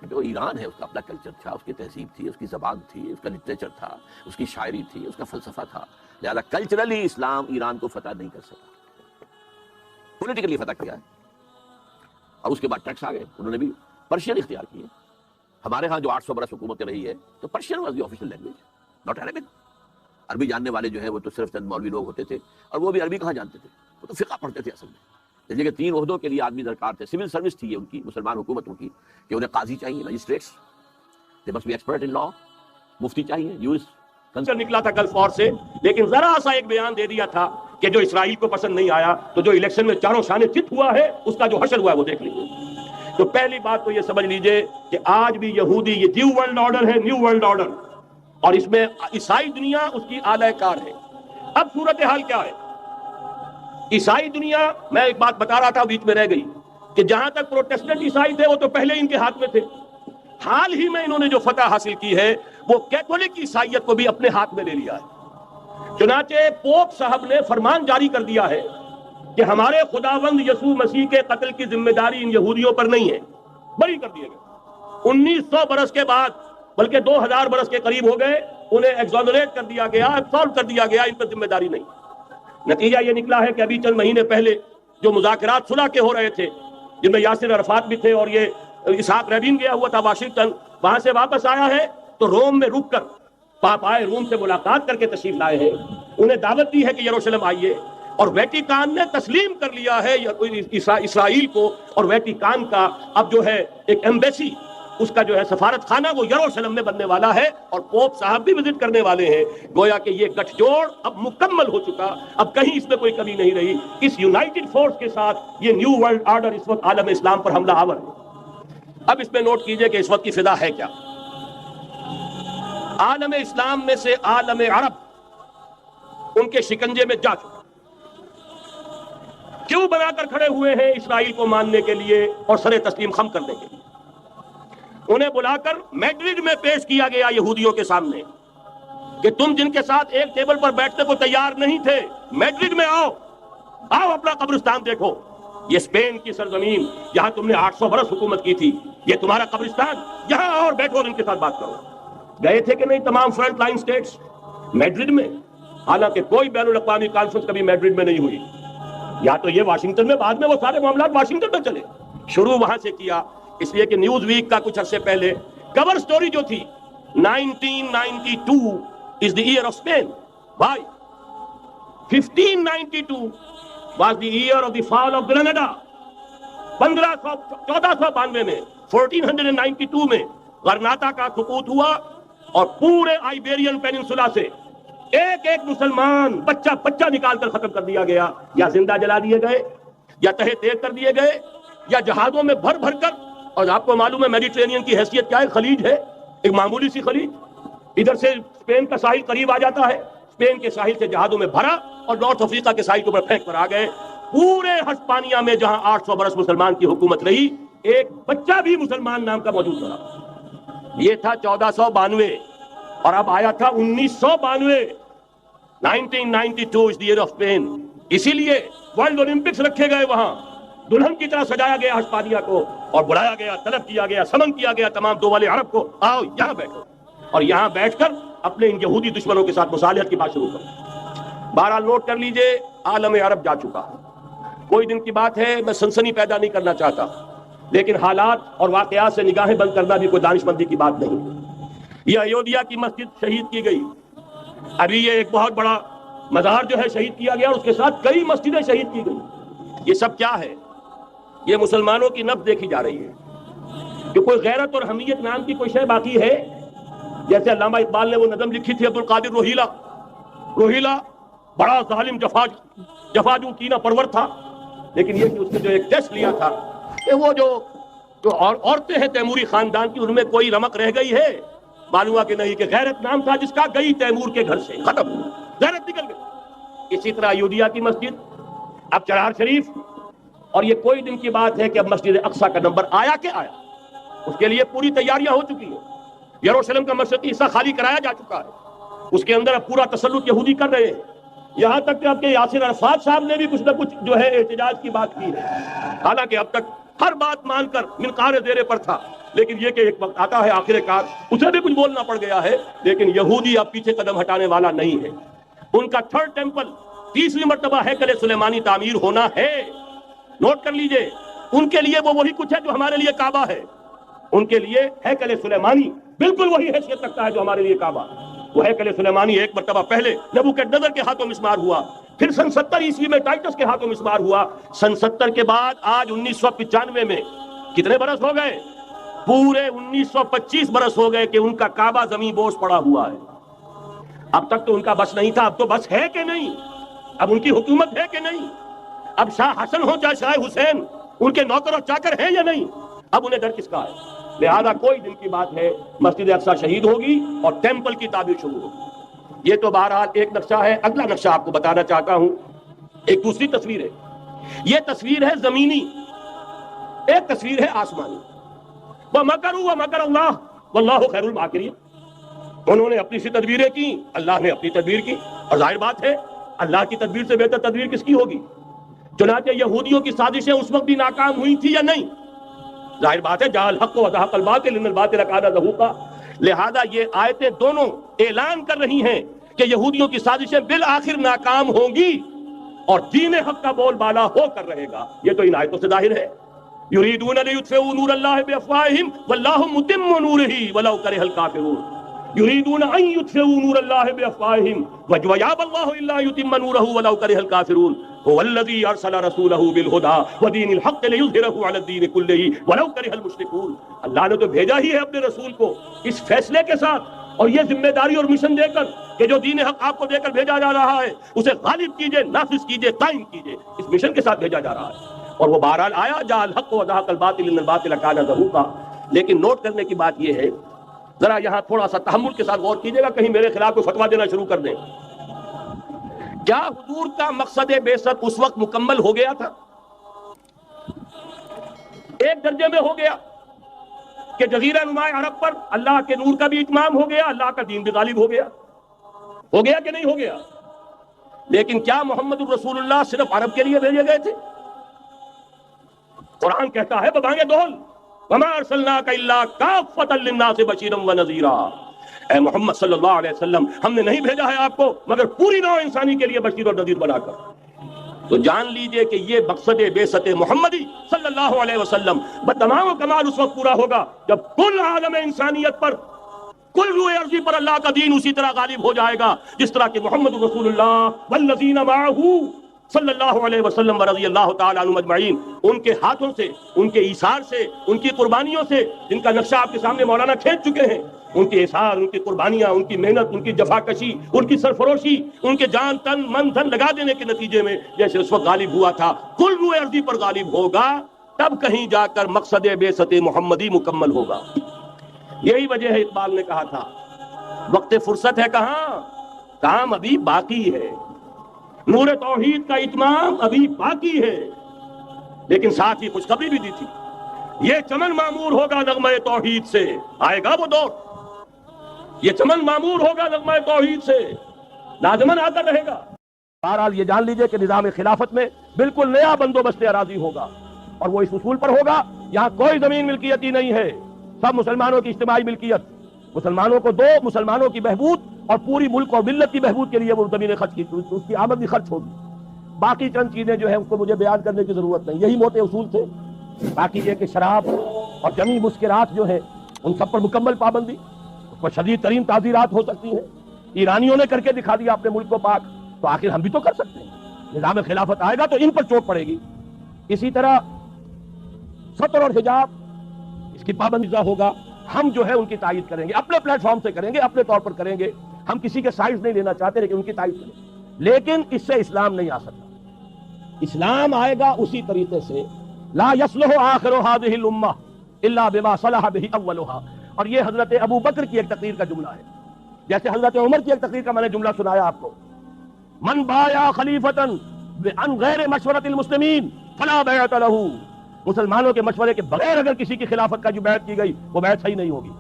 جو ایران ہے اس کا اپنا کلچر تھا، اس کی تہذیب تھی، اس کی زبان تھی، اس کا لٹریچر تھا، اس کی شاعری تھی، اس کا فلسفہ تھا. لہذا کلچرلی اسلام ایران کو فتح نہیں کر سکا، پولیٹیکلی فتح کیا ہے. اور اس کے بعد ٹیکس آ گئے، انہوں نے بھی پرشین اختیار کیے. ہمارے ہاں جو 800 برس حکومت رہی ہے تو Persian was the official language, not Arabic. عربی جاننے والے جو ہے وہ تو صرف چند مولوی لوگ ہوتے تھے، اور وہ بھی عربی کہاں جانتے تھے، وہ تو فقہ پڑھتے تھے. اصل میں اس لیے کہ 3 عہدوں کے لیے آدمی درکار تھے. سول سروس تھی یہ ان کی، مسلمان حکومتوں کی، کہ انہیں قاضی چاہیے، magistrates, they must be expert in law, مفتی چاہیے، یورسٹ. نکلا تھا گلف وار سے، لیکن ذرا سا ایک بیان دے دیا تھا کہ جو اسرائیل کو پسند نہیں آیا تو جو الیکشن میں چاروں شانے چت ہوا ہے اس کا جو حشر ہوا ہے وہ دیکھ لیجیے. تو پہلی بات تو یہ سمجھ لیجئے کہ آج بھی یہودی، یہ نیو ورلڈ آرڈر ہے، نیو ورلڈ آرڈر، اور اس میں عیسائی دنیا اس کی اعلی کار ہے. اب صورتحال کیا ہے؟ عیسائی دنیا، میں ایک بات بتا رہا تھا بیچ میں رہ گئی، کہ جہاں تک پروٹیسٹنٹ عیسائی تھے وہ تو پہلے ان کے ہاتھ میں تھے. حال ہی میں انہوں نے جو فتح حاصل کی ہے وہ کیتھولک عیسائیت کو بھی اپنے ہاتھ میں لے لیا ہے. چنانچہ پوپ صاحب نے فرمان جاری کر دیا ہے کہ ہمارے خداوند یسوع مسیح کے قتل کی ذمہ داری ان یہودیوں پر نہیں ہے، بری کر دیے گئے. 1900 برس کے بعد، بلکہ 2000 برس کے قریب ہو گئے، انہیں ایگزونریٹ کر دیا گیا، ایبسالو کر دیا گیا، ان پر ذمہ داری نہیں. نتیجہ یہ نکلا ہے کہ ابھی چند مہینے پہلے جو مذاکرات صلح کے ہو رہے تھے، جن میں یاسر عرفات بھی تھے اور یہ اسحاق ریبین گیا ہوا تھا واشنگٹن، وہاں سے واپس آیا ہے تو روم میں رک کر پاپائے روم سے ملاقات کر کے تشریف لائے ہیں. انہیں دعوت دی ہے کہ یروشلم آئیے، اور ویٹیکان نے تسلیم کر لیا ہے اسرائیل کو، اور ویٹیکان کا اب جو ہے ایک ایمبیسی، اس کا جو ہے سفارت خانہ وہ یروشلم میں بننے والا ہے، اور پوپ صاحب بھی وزٹ کرنے والے ہیں. گویا کہ یہ گٹھ جوڑ اب مکمل ہو چکا، اب کہیں اس میں کوئی کمی نہیں رہی. اس یونائٹڈ فورس کے ساتھ یہ نیو ورلڈ آرڈر اس وقت عالم اسلام پر حملہ آور ہے. اب اس میں نوٹ کیجئے کہ اس وقت کی فضا ہے کیا. عالم اسلام میں سے عالم عرب ان کے شکنجے میں جا چکا. کیوں بنا کر کھڑے ہوئے ہیں اسرائیل کو ماننے کے لیے اور سر تسلیم خم کرنے کے لیے؟ انہیں بلا کر میڈرڈ میں پیش کیا گیا یہودیوں کے سامنے کہ تم جن کے ساتھ ایک ٹیبل پر بیٹھنے کو تیار نہیں تھے، میڈرڈ میں آؤ، آؤ اپنا قبرستان دیکھو. یہ اسپین کی سرزمین جہاں تم نے 800 برس حکومت کی تھی، یہ تمہارا قبرستان، یہاں آؤ اور بیٹھو اور ان کے ساتھ بات کرو. گئے تھے کہ نہیں تمام فرنٹ لائن سٹیٹس میڈرڈ میں؟ حالانکہ کوئی بین الاقوامی کانفرنس کبھی میڈرڈ میں نہیں ہوئی. یا تو یہ واشنگٹن میں، بعد میں وہ سارے معاملات واشنگٹن میں چلے. شروع وہاں سے کیا، اس لیے کہ نیوز ویک کا کچھ عرصے پہلے کور سٹوری جو تھی 1992 is the year of Spain. Why? 1592 was the year of the fall of Granada. 1492 میں 1492 میں غرناطہ کا سقوط ہوا، اور پورے آئیبیرین پیننسولا سے ایک ایک مسلمان بچہ بچہ نکال کر ختم کر دیا گیا، یا زندہ جلا دیے گئے، یا تہے تیز کر دیے گئے، یا جہازوں میں بھر بھر کر. اور آپ کو معلوم ہے میڈیٹرینین کی حیثیت کیا ہے؟ خلیج ہے، ایک معمولی سی خلیج. ادھر سے اسپین کا ساحل قریب آ جاتا ہے، اسپین کے ساحل سے جہازوں میں بھرا اور نارتھ افریقہ کے ساحل کے اوپر پھینک کر آ گئے. پورے ہسپانیہ میں جہاں 800 برس مسلمان کی حکومت رہی، ایک بچہ بھی مسلمان نام کا موجود رہا. یہ تھا 1492 اور اب آیا تھا 1992. 1992 is the year of Spain. اسی لیے ورلڈ اولمپکس رکھے گئے وہاں، دلہن کی طرح سجایا گیا ہسپانیہ کو اور بلایا گیا، طلب کیا گیا، سمن کیا گیا تمام دول عرب کو، آؤ یہاں بیٹھو اور یہاں بیٹھ کر اپنے ان یہودی دشمنوں کے ساتھ مصالحت کی بات شروع کرو. بہرحال نوٹ کر لیجئے، عالم عرب جا چکا. کوئی دن کی بات ہے، میں سنسنی پیدا نہیں کرنا چاہتا، لیکن حالات اور واقعات سے نگاہیں بند کرنا بھی کوئی دانش مندی کی بات نہیں. یہ ایودھیا کی مسجد شہید کی گئی، ابھی یہ ایک بہت بڑا مزار جو ہے شہید کیا گیا اور اس کے ساتھ کئی مسجدیں شہید کی گئی. یہ سب کیا ہے؟ یہ مسلمانوں کی نفس دیکھی جا رہی ہے کہ کوئی غیرت اور حمیت نام کی کوئی شے باقی ہے. جیسے علامہ اقبال نے وہ نظم لکھی تھی عبدالقادر روہیلا بڑا ظالم جفاجو کینہ پرور تھا، لیکن یہ کہ اس نے جو ایک ٹیسٹ لیا تھا کہ وہ جو عورتیں ہیں تیموری خاندان کی، ان میں کوئی رمق رہ گئی ہے؟ معلوم ہوا کہ نہیں، کہ غیرت نام تھا جس کا گئی تیمور کے گھر سے، ختم، غیرت نکل گئی. اسی طرح ایودھیا کی مسجد، اب چرار شریف، اور یہ کوئی دن کی بات ہے کہ اب مسجد اقصیٰ کا نمبر آیا کہ آیا. اس کے لیے پوری تیاریاں ہو چکی ہیں. یروشلم کا مشرقی حصہ خالی کرایا جا چکا ہے، اس کے اندر اب پورا تسلط یہودی کر رہے ہیں. یہاں تک کہ اب کے یاسر عرفات صاحب نے بھی کچھ نہ کچھ جو ہے احتجاج کی بات کی ہے، حالانکہ اب تک ہر بات مان کر منقار زیر پر تھا. لیکن یہ کہ ایک وقت آتا ہے آخر کار اسے بھی کچھ بولنا پڑ گیا ہے. لیکن یہودی اب پیچھے قدم ہٹانے والا نہیں ہے. ان کا تھرڈ ٹیمپل، 30ویں مرتبہ ہیکل سلیمانی تعمیر ہونا ہے. نوٹ کر لیجئے، ان کے لیے وہ وہی کچھ ہے جو ہمارے لیے کعبہ ہے. ان کے لیے ہیکل سلیمانی بالکل وہی حیثیت رکھتا ہے جو ہمارے لیے کعبہ. وہ ہیکل سلیمانی ایک مرتبہ پہلے نبوکدنضر کے ہاتھوں مسمار ہوا، پھر سن 70 عیسوی میں ٹائٹس کے ہاتھوں مسمار ہوا. سن 70 کے بعد آج 1995 میں کتنے برس ہو گئے؟ پورے 1925 برس ہو گئے کہ ان کا کعبہ زمین بوس پڑا ہوا ہے. اب تک تو ان کا بس نہیں تھا، اب تو بس ہے کہ نہیں؟ اب ان کی حکومت ہے کہ نہیں؟ اب شاہ حسن ہو چاہے شاہ حسین، ان کے نوکر اور چاکر ہیں یا نہیں؟ اب انہیں ڈر کس کا ہے؟ لہذا کوئی دن کی بات ہے مسجد اقصیٰ شہید ہوگی اور ٹیمپل کی تعمیر شروع ہوگی. یہ تو بہرحال ایک نقشہ ہے. اگلا نقشہ آپ کو بتانا چاہتا ہوں، ایک دوسری تصویر ہے. یہ تصویر ہے زمینی، ایک تصویر ہے آسمانی. وَمَكَرُوا وَمَكَرَ اللَّهُ وَاللَّهُ خَيْرُ الْمَاكِرِينَ. انہوں نے اپنی سی تدبیریں کی، اللہ نے اپنی تدبیر کی، اور ظاہر بات ہے اللہ کی تدبیر سے بہتر تدبیر کس کی ہوگی؟ چنانچہ یہودیوں کی سازشیں اس وقت بھی ناکام ہوئی تھی یا نہیں؟ ظاہر بات ہے جاء الحق وزهق الباطل ان الباطل كان زهوقا. لہذا یہ آیتیں دونوں اعلان کر رہی ہیں کہ یہودیوں کی سازشیں بالآخر ناکام ہوں گی اور دین حق کا بول بالا ہو کر رہے گا. یہ تو ان آیتوں سے ظاہر ہے. یریدون لیطفئوا نور اللہ بافواہہم واللہ متم نورہ ولو کرہ الکافرون. یریدون ان یطفئوا نور اللہ بافواہہم ویابى اللہ الا یتم نورہ ولو کرہ الکافرون. هو الذي ارسل رسوله بالهدى ودين الحق ليظهره على الدين كله ولو كره المشركون. اللہ نے تو بھیجا ہی ہے اپنے رسول کو اس فیصلے کے ساتھ اور یہ ذمہ داری اور مشن دے کر کہ جو دین حق آپ کو دے کر بھیجا جا رہا ہے اسے غالب کیجئے، نافذ کیجئے، قائم کیجئے. اس مشن کے ساتھ بھیجا جا رہا ہے اور وہ بہرحال آیا جاء الحق وزهق الباطل ان الباطل كان زهوقا. لیکن نوٹ کرنے کی بات یہ ہے، ذرا یہاں تھوڑا سا تحمل کے ساتھ غور کیجئے گا، کہیں میرے خلاف کوئی فتویٰ دینا شروع کر دیں. کیا حضور کا مقصد بعثت اس وقت مکمل ہو گیا تھا؟ ایک درجے میں ہو گیا کہ جزیرہ نما عرب پر اللہ کے نور کا بھی اتمام ہو گیا، اللہ کا دین بھی غالب ہو گیا. ہو گیا کہ نہیں ہو گیا؟ لیکن کیا محمد الرسول اللہ صرف عرب کے لیے بھیجے گئے تھے؟ قرآن کہتا ہے ببانگ دول وما ارسلناک الا کافۃ للناس بشیرا ونذیرا. اے محمد صلی اللہ علیہ وسلم، ہم نے نہیں بھیجا ہے آپ کو مگر پوری نوع انسانی کے لیے بشیر اور نذیر بنا کر. تو جان لیجئے کہ یہ مقصد بعثت محمدی صلی اللہ علیہ وسلم بتمام و کمال اس وقت پورا ہوگا جب کل عالم انسانیت پر، کل روئے ارضی پر اللہ کا دین اسی طرح غالب ہو جائے گا جس طرح کہ محمد رسول اللہ والذین معہ صلی اللہ علیہ وسلم ورضی اللہ تعالی عنہم اجمعین، ان کے ہاتھوں سے، ان کے ایثار سے، ان کی قربانیوں سے، جن کا نقشہ آپ کے سامنے مولانا کھینچ چکے ہیں، ان کے احسان، ان کی قربانیاں، ان کی محنت، ان کی جفاکشی، ان کی سرفروشی، ان کے جان تن من دھن لگا دینے کے نتیجے میں جیسے اس وقت غالب ہوا تھا، کل روئے ارضی پر غالب ہوگا، تب کہیں جا کر مقصد بعثت محمدی مکمل ہوگا۔ یہی وجہ ہے اقبال نے کہا تھا وقت فرصت ہے کہاں، کام ابھی باقی ہے، نور توحید کا اتمام ابھی باقی ہے، لیکن ساتھ ہی خوشخبری بھی دی تھی، یہ چمن معمور ہوگا نغمہ توحید سے، آئے گا وہ دور، یہ چمن معمور ہوگا نغمہ توحید سے، لازماً آتا رہے گا۔ بہرحال یہ جان لیجئے کہ نظام خلافت میں بالکل نیا بندوبست اراضی ہوگا، اور وہ اس اصول پر ہوگا یہاں کوئی زمین ملکیتی نہیں ہے، سب مسلمانوں کی اجتماعی ملکیت، مسلمانوں کو دو، مسلمانوں کی بہبود اور پوری ملک اور ملت کی بہبود کے لیے وہ زمینیں خرچ کی، اس کی آمد بھی خرچ ہوگی۔ باقی چند چیزیں جو ہیں اس کو مجھے بیان کرنے کی ضرورت نہیں، یہی موٹے اصول تھے۔ باقی یہ کہ شراب اور جمی مسکرات جو ہیں ان سب پر مکمل پابندی، اس پر شدید ترین تعزیرات ہو سکتی ہیں۔ ایرانیوں نے کر کے دکھا دیا اپنے ملک کو پاک، تو آخر ہم بھی تو کر سکتے ہیں۔ نظام خلافت آئے گا تو ان پر چوٹ پڑے گی۔ اسی طرح سطر اور حجاب اس کی پابندی ہوگا، ہم جو ہے ان کی تائید کریں گے، اپنے پلیٹ فارم سے کریں گے، اپنے طور پر کریں گے، ہم کسی کے سائز نہیں لینا چاہتے لیکن ان کی تائید کریں گے۔ لیکن اس سے اسلام نہیں آ سکتا، اسلام آئے گا اسی طریقے سے لا یصلح آخر هذه الامہ الا بما صلح به اولها، اور یہ حضرت ابو بکر کی ایک تقریر کا جملہ ہے، جیسے حضرت عمر کی ایک تقریر کا میں نے جملہ سنایا آپ کو، من بایا خلیفتا عن غیر مشورۃ المسلمین فلا بیعۃ له، مسلمانوں کے مشورے کے بغیر اگر کسی کی خلافت کا جو بیعت کی گئی وہ بیعت صحیح نہیں ہوگی۔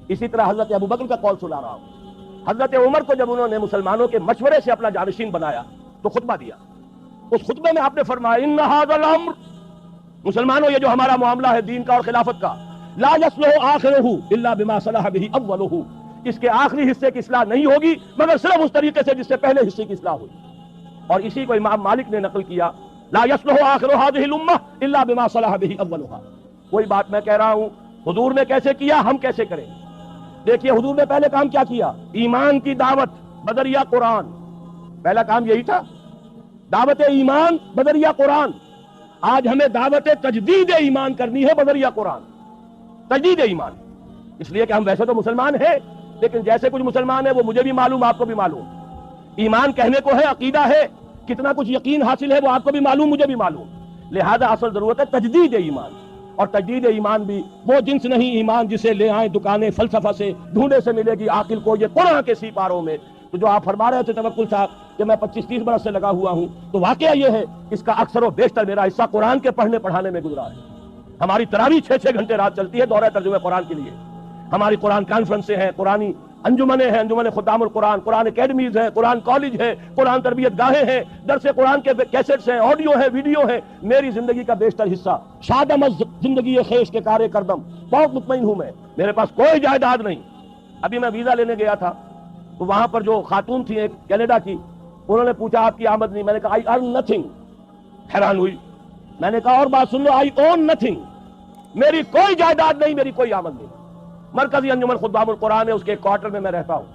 اسی طرح حضرت ابو بکر کا قول سنا رہا ہوں، حضرت عمر کو جب انہوں نے مسلمانوں کے مشورے سے اپنا جانشین بنایا تو خطبہ دیا، اس خطبے میں آپ نے فرمایا ان ھذا الامر، مسلمانوں یہ جو ہمارا معاملہ ہے دین کا اور خلافت کا، لا یصلح آخرہ الا بما صلح به اولہ، اس کے آخری حصے کی اصلاح نہیں ہوگی مگر صرف اس طریقے سے جس سے پہلے حصے کی اصلاح ہوئی۔ اور اسی کو امام مالک نے نقل کیا، لا یصلح آخر هذه الامہ الا بما صلح به اولها۔ کوئی بات میں کہہ رہا ہوں حضور نے کیسے کیا، ہم کیسے کریں؟ دیکھیے حضور نے پہلے کام کیا کیا، ایمان کی دعوت بدریہ قرآن، پہلا کام یہی تھا، دعوت ایمان بدریہ قرآن۔ آج ہمیں دعوت تجدید ایمان کرنی ہے بدریہ قرآن، تجدید ایمان، اس لیے کہ ہم ویسے تو مسلمان ہیں لیکن جیسے کچھ مسلمان ہیں وہ مجھے بھی معلوم، آپ کو بھی معلوم، ایمان کہنے کو ہے، عقیدہ ہے، کتنا کچھ یقین حاصل ہے وہ آپ کو بھی معلوم، مجھے بھی معلوم، لہذا اصل ضرورت ہے تجدید ایمان۔ اور تجدید ایمان بھی وہ جنس نہیں ایمان جسے لے آئیں دکانیں فلسفہ سے، ڈھونڈے سے ملے گی عاقل کو، یہ قرآن کے سیپاروں میں۔ تو جو آپ فرما رہے تھے توکل صاحب کہ میں 25-30 برس سے لگا ہوا ہوں، تو واقعہ یہ ہے اس کا اکثر و بیشتر میرا حصہ قرآن کے پڑھنے پڑھانے میں گزرا ہے۔ ہماری تراویح 6-6 گھنٹے رات چلتی ہے دورہ ترجمہ قرآن کے لیے، ہماری قرآن کانفرنسیں ہیں، قرآنی انجمنیں ہیں، انجمن خدام القرآن، قرآن اکیڈمیز ہیں، قرآن کالج ہے، قرآن تربیت گاہیں ہیں، درس قرآن کے کیسٹس ہیں، آڈیو ہیں، ویڈیو ہیں۔ میری زندگی کا بیشتر حصہ شادم از زندگی خیش کے کارے کردم، بہت مطمئن ہوں میں، میرے پاس کوئی جائیداد نہیں۔ ابھی میں ویزا لینے گیا تھا تو وہاں پر جو خاتون تھی ایک کینیڈا کی، انہوں نے پوچھا آپ کی آمد نہیں، میں نے کہا آئی ارن نتھنگ، حیران ہوئی، میں نے کہا اور بات سن لو، آئی اون نتھنگ، میری کوئی جائیداد نہیں، میری کوئی آمد نہیں، مرکزی انجمن خدام القرآن ہے اس کے ایک کوارٹر میں میں رہتا ہوں،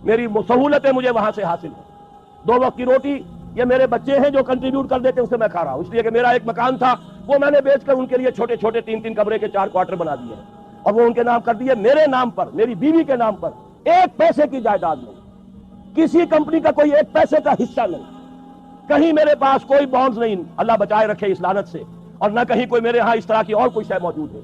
میری سہولتیں مجھے وہاں سے حاصل ہیں، 2 وقت کی روٹی یہ میرے بچے ہیں جو کنٹریبیوٹ کر دیتے ہیں اسے میں کھا رہا ہوں، اس لیے کہ میرا ایک مکان تھا وہ میں نے بیچ کر ان کے لیے چھوٹے چھوٹے 3-3 کمرے کے 4 کوارٹر بنا دیے ہیں، اور وہ ان کے نام کر دیے، میرے نام پر، میری بیوی کے نام پر 1 پیسے کی جائیداد نہیں، کسی کمپنی کا کوئی 1 پیسے کا حصہ نہیں، کہیں میرے پاس کوئی بانڈز نہیں، اللہ بچائے رکھے اس لعنت سے، اور نہ کہیں کوئی میرے ہاں اس طرح کی اور کوئی شے موجود ہے۔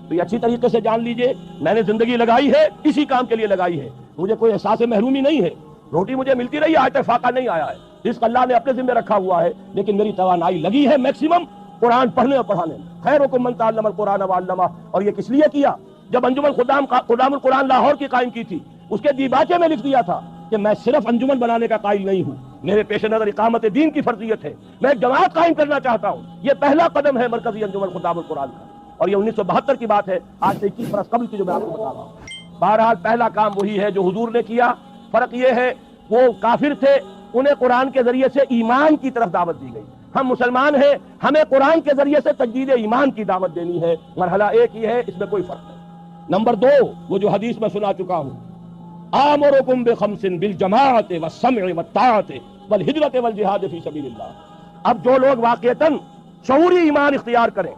تو یہ اچھی طریقے سے جان لیجئے میں نے زندگی لگائی ہے اسی کام کے لیے لگائی ہے، مجھے کوئی احساس محرومی نہیں ہے، روٹی مجھے ملتی رہی ہے، آج تک فاقہ نہیں آیا ہے، رزق اللہ نے اپنے ذمہ رکھا ہوا ہے، لیکن میری توانائی لگی ہے میکسیمم قرآن پڑھنے اور پڑھانے میں۔ خیرکم من تعلم القرآن وعلمہ، اور یہ کس لیے کیا؟ جب انجمن خدام القرآن لاہور کی قائم کی تھی اس کے دیباچے میں لکھ دیا تھا کہ میں صرف انجمن بنانے کا قائل نہیں ہوں، میرے پیش نظر اقامت دین کی فرضیت ہے، میں ایک جماعت قائم کرنا چاہتا ہوں، یہ پہلا قدم ہے مرکزی انجمن خدام القرآن کا، اور یہ 1972 کی بات ہے، آج سے 21 برس قبل کی جو میں آپ کو بتا رہا ہوں۔ بہرحال پہلا کام وہی ہے جو حضور نے کیا، فرق یہ ہے وہ کافر تھے، انہیں قرآن کے ذریعے سے ایمان کی طرف دعوت دی گئی، ہم مسلمان ہیں، ہمیں قرآن کے ذریعے سے تجدید ایمان کی دعوت دینی ہے، مرحلہ ایک ہی ہے، اس میں کوئی فرق نہیں۔ نمبر 2 وہ جو حدیث میں سنا چکا ہوں، آمرکم بخمس بالجماعت والسمع والطاعت والہجرت والجہاد فی سبیل اللہ۔ اب جو لوگ واقعتاً شعوری ایمان اختیار کریں،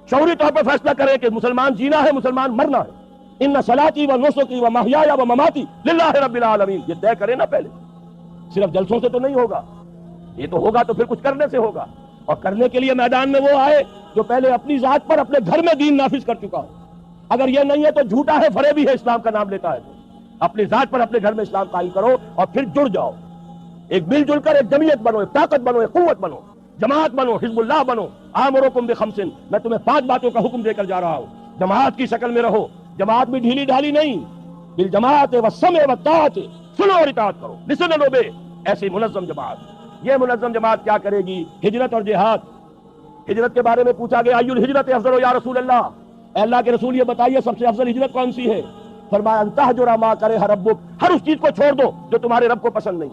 شعوری طور پر فیصلہ کریں کہ مسلمان جینا ہے، مسلمان مرنا ہے، ان صلاتی و نسکی و محیایا و مماتی للہ رب العالمین. یہ طے کرے نا پہلے, صرف جلسوں سے تو نہیں ہوگا, یہ تو ہوگا تو پھر کچھ کرنے سے ہوگا. اور کرنے کے لیے میدان میں وہ آئے جو پہلے اپنی ذات پر اپنے گھر میں دین نافذ کر چکا ہو. اگر یہ نہیں ہے تو جھوٹا ہے, فریبی ہے, اسلام کا نام لیتا ہے. تو اپنی ذات پر اپنے گھر میں اسلام قائم کرو اور پھر جڑ جاؤ, ایک مل جل کر ایک جمعیت بنو, ایک طاقت بنو, ایک قوت بنو, جماعت بنو, حزب اللہ بنو. آمرکم بخمس, میں تمہیں 5 باتوں کا حکم دے کر جا رہا ہوں. جماعت کی شکل میں رہو, جماعت بھی ڈھیلی ڈھالی نہیں, بالجماعت والسمع والطاعت, سنو اور اطاعت کرو, لسن اینڈ اوبے. ایسی منظم جماعت. یہ منظم جماعت کیا کرے گی؟ ہجرت اور جہاد. ہجرت کے بارے میں پوچھا گیا, ایو الہجرت افضل یا رسول اللہ, اے اللہ کے رسول یہ بتائیے سب سے افضل ہجرت کون سی ہے؟ فرمایا ان تہجر ما کرہ ربک, ہر اس چیز کو چھوڑ دو جو تمہارے رب کو پسند نہیں.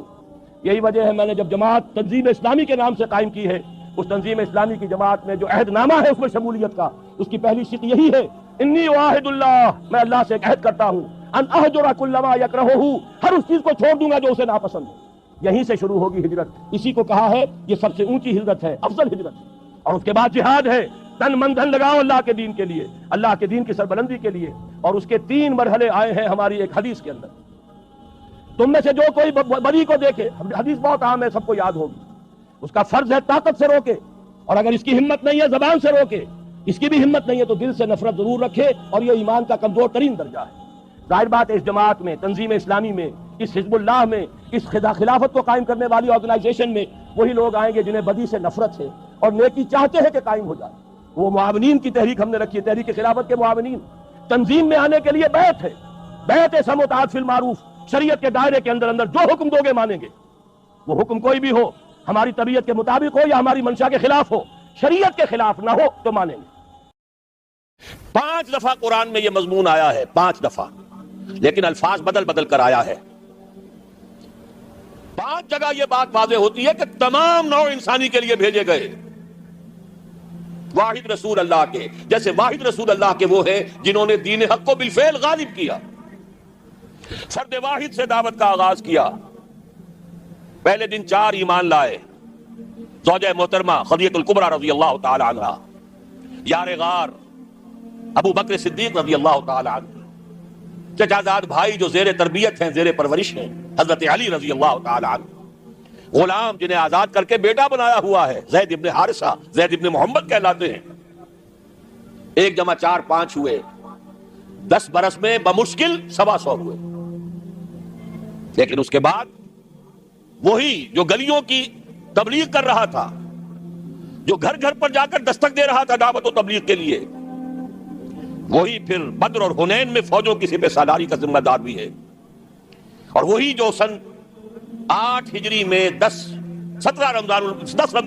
یہی وجہ ہے میں نے جب جماعت تنظیم اسلامی کے نام سے قائم کی ہے, اس تنظیم اسلامی کی جماعت میں جو عہد نامہ ہے اس میں شمولیت کا, اس کی پہلی شق یہی ہے, انی واحد اللہ, میں اللہ سے ایک عہد کرتا ہوں, ان اہجر کل ما یکرہہ, ہر اس چیز کو چھوڑ دوں گا جو اسے ناپسند ہے. یہیں سے شروع ہوگی ہجرت. اسی کو کہا ہے یہ سب سے اونچی ہجرت ہے, افضل ہجرت. اور اس کے بعد جہاد ہے, تن من دھن لگاؤ اللہ کے دین کے لیے, اللہ کے دین کی سربلندی کے لیے. اور اس کے 3 مرحلے آئے ہیں ہماری ایک حدیث کے اندر. تم میں سے جو کوئی بری کو دیکھے, حدیث بہت عام ہے, سب کو یاد ہوگی, اس کا فرض ہے طاقت سے روکے, اور اگر اس کی ہمت نہیں ہے زبان سے روکے, اس کی بھی ہمت نہیں ہے تو دل سے نفرت ضرور رکھے, اور یہ ایمان کا کمزور ترین درجہ ہے. ظاہر بات ہے اس جماعت میں, تنظیم اسلامی میں, اس حزب اللہ میں, اس خلافت کو قائم کرنے والی آرگنائزیشن میں وہی لوگ آئیں گے جنہیں بدی سے نفرت ہے اور نیکی چاہتے ہیں کہ قائم ہو جائے. وہ معاونین کی تحریک ہم نے رکھی ہے, تحریک خلافت کے معاونین. تنظیم میں آنے کے لیے بیعت ہے, بیعت ہے سمع و طاعت فی المعروف, شریعت کے دائرے کے اندر جو حکم دو گے مانیں گے. وہ حکم کوئی بھی ہو, ہماری طبیعت کے مطابق ہو یا ہماری منشا کے خلاف ہو, شریعت کے خلاف نہ ہو تو مانیں گے. 5 دفعہ قرآن میں یہ مضمون آیا ہے, 5 دفعہ, لیکن الفاظ بدل بدل کر آیا ہے. 5 جگہ یہ بات واضح ہوتی ہے کہ تمام نوع انسانی کے لیے بھیجے گئے, واحد رسول اللہ کے. جیسے واحد رسول اللہ کے وہ ہیں جنہوں نے دین حق کو بالفعل غالب کیا, فرد واحد سے دعوت کا آغاز کیا. پہلے دن 4 ایمان لائے, زوجہ محترمہ خدیجہ الکبریٰ رضی اللہ تعالی عنہ, یار غار ابو بکر صدیق رضی اللہ تعالی عنہ, چچازاد بھائی جو زیر تربیت ہیں, زیر پرورش ہیں, حضرت علی رضی اللہ تعالی عنہ, غلام جنہیں آزاد کر کے بیٹا بنایا ہوا ہے, زید ابن حارثہ, زید ابن محمد کہلاتے ہیں. 1 جمع 4 5 ہوئے, 10 برس میں بمشکل 125 ہوئے. لیکن اس کے بعد وہی جو گلیوں کی تبلیغ کر رہا تھا, جو گھر گھر پر جا کر دستک دے رہا تھا دعوت و تبلیغ کے لیے, وہی پھر بدر اور حنین میں فوجوں کی سپہ سالاری کا ذمہ دار بھی ہے. اور وہی جو سن 8 ہجری میں 10 رمضان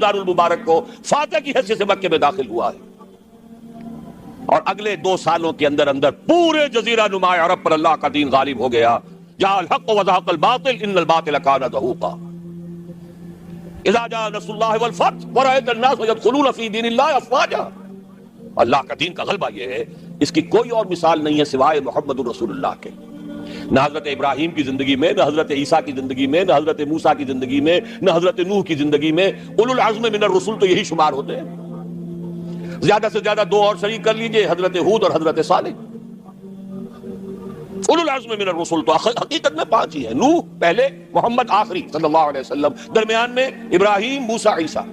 المبارک کو فاتح کی حیثیت سے مکے میں داخل ہوا ہے. اور اگلے 2 سالوں کے اندر اندر پورے جزیرہ نما عرب پر اللہ کا دین غالب ہو گیا. جاء الحق وزهق الباطل ان الباطل كان زهوقا اذا جاء نصر الله والفتح ورأيت الناس يدخلون في دين الله افواجا. اللہ کا دین کا غلبہ یہ ہے, اس کی کوئی اور مثال نہیں ہے سوائے محمد الرسول اللہ کے. نہ حضرت ابراہیم کی زندگی میں, نہ حضرت عیسیٰ کی زندگی میں, نہ حضرت موسیٰ کی زندگی میں, نہ حضرت نوح کی زندگی میں. اولو العزم من الرسل تو یہی شمار ہوتے ہیں. زیادہ سے زیادہ 2 اور شریک کر لیجئے, حضرت ہود اور حضرت صالح. اولو العزم من الرسل تو حقیقت میں 5 ہی ہیں. نوح پہلے, محمد آخری صلی اللہ علیہ وسلم, درمیان میں ابراہیم, موسیٰ, عیسیٰ.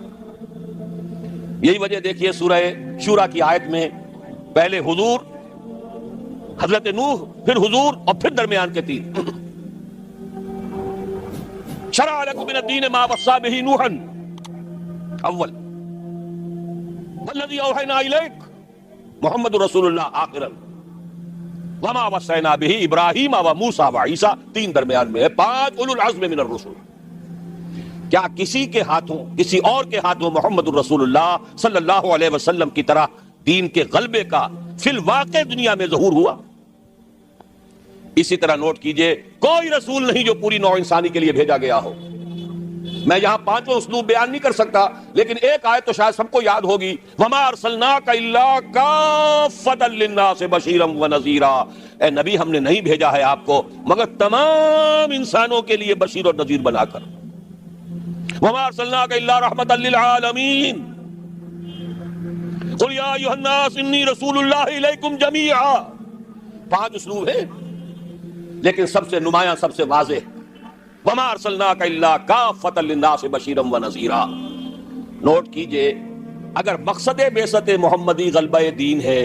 یہی وجہ دیکھیے سورہ شورا کی آیت میں پہلے حضور, حضرت نوح, پھر حضور, اور پھر درمیان کے 3. شرع لکم من الدین ما وصی بہ نوحا اول والذی اوحینا الیک محمد رسول اللہ آخرا وما وصینا بہ ابراہیم و موسیٰ و عیسیٰ. 3 درمیان میں ہے. 5 اولو العزم من الرسل. کیا کسی کے ہاتھوں, کسی اور کے ہاتھوں محمد الرسول اللہ صلی اللہ علیہ وسلم کی طرح دین کے غلبے کا فی الواقع دنیا میں ظہور ہوا؟ اسی طرح نوٹ کیجئے, کوئی رسول نہیں جو پوری نوع انسانی کے لیے بھیجا گیا ہو. میں یہاں 5 اسلوب بیان نہیں کر سکتا, لیکن ایک آیت تو شاید سب کو یاد ہوگی, وما ارسلناک الا کافۃ للناس بشیرا ونذیرا. اے نبی ہم نے نہیں بھیجا ہے آپ کو مگر تمام انسانوں کے لیے بشیر اور نذیر بنا کر. وما ارسلناک الا رحمۃ للعالمین قل یا ایھا الناس انی رسول اللہ الیکم جمیعا 5 اسلوب ہیں، لیکن سب سے نمایاں، سب سے واضح وما ارسلناک الا کافۃ للناس بشیرا ونذیرا۔ نوٹ کیجئے، اگر مقصد بعثت محمدی غلبہ دین ہے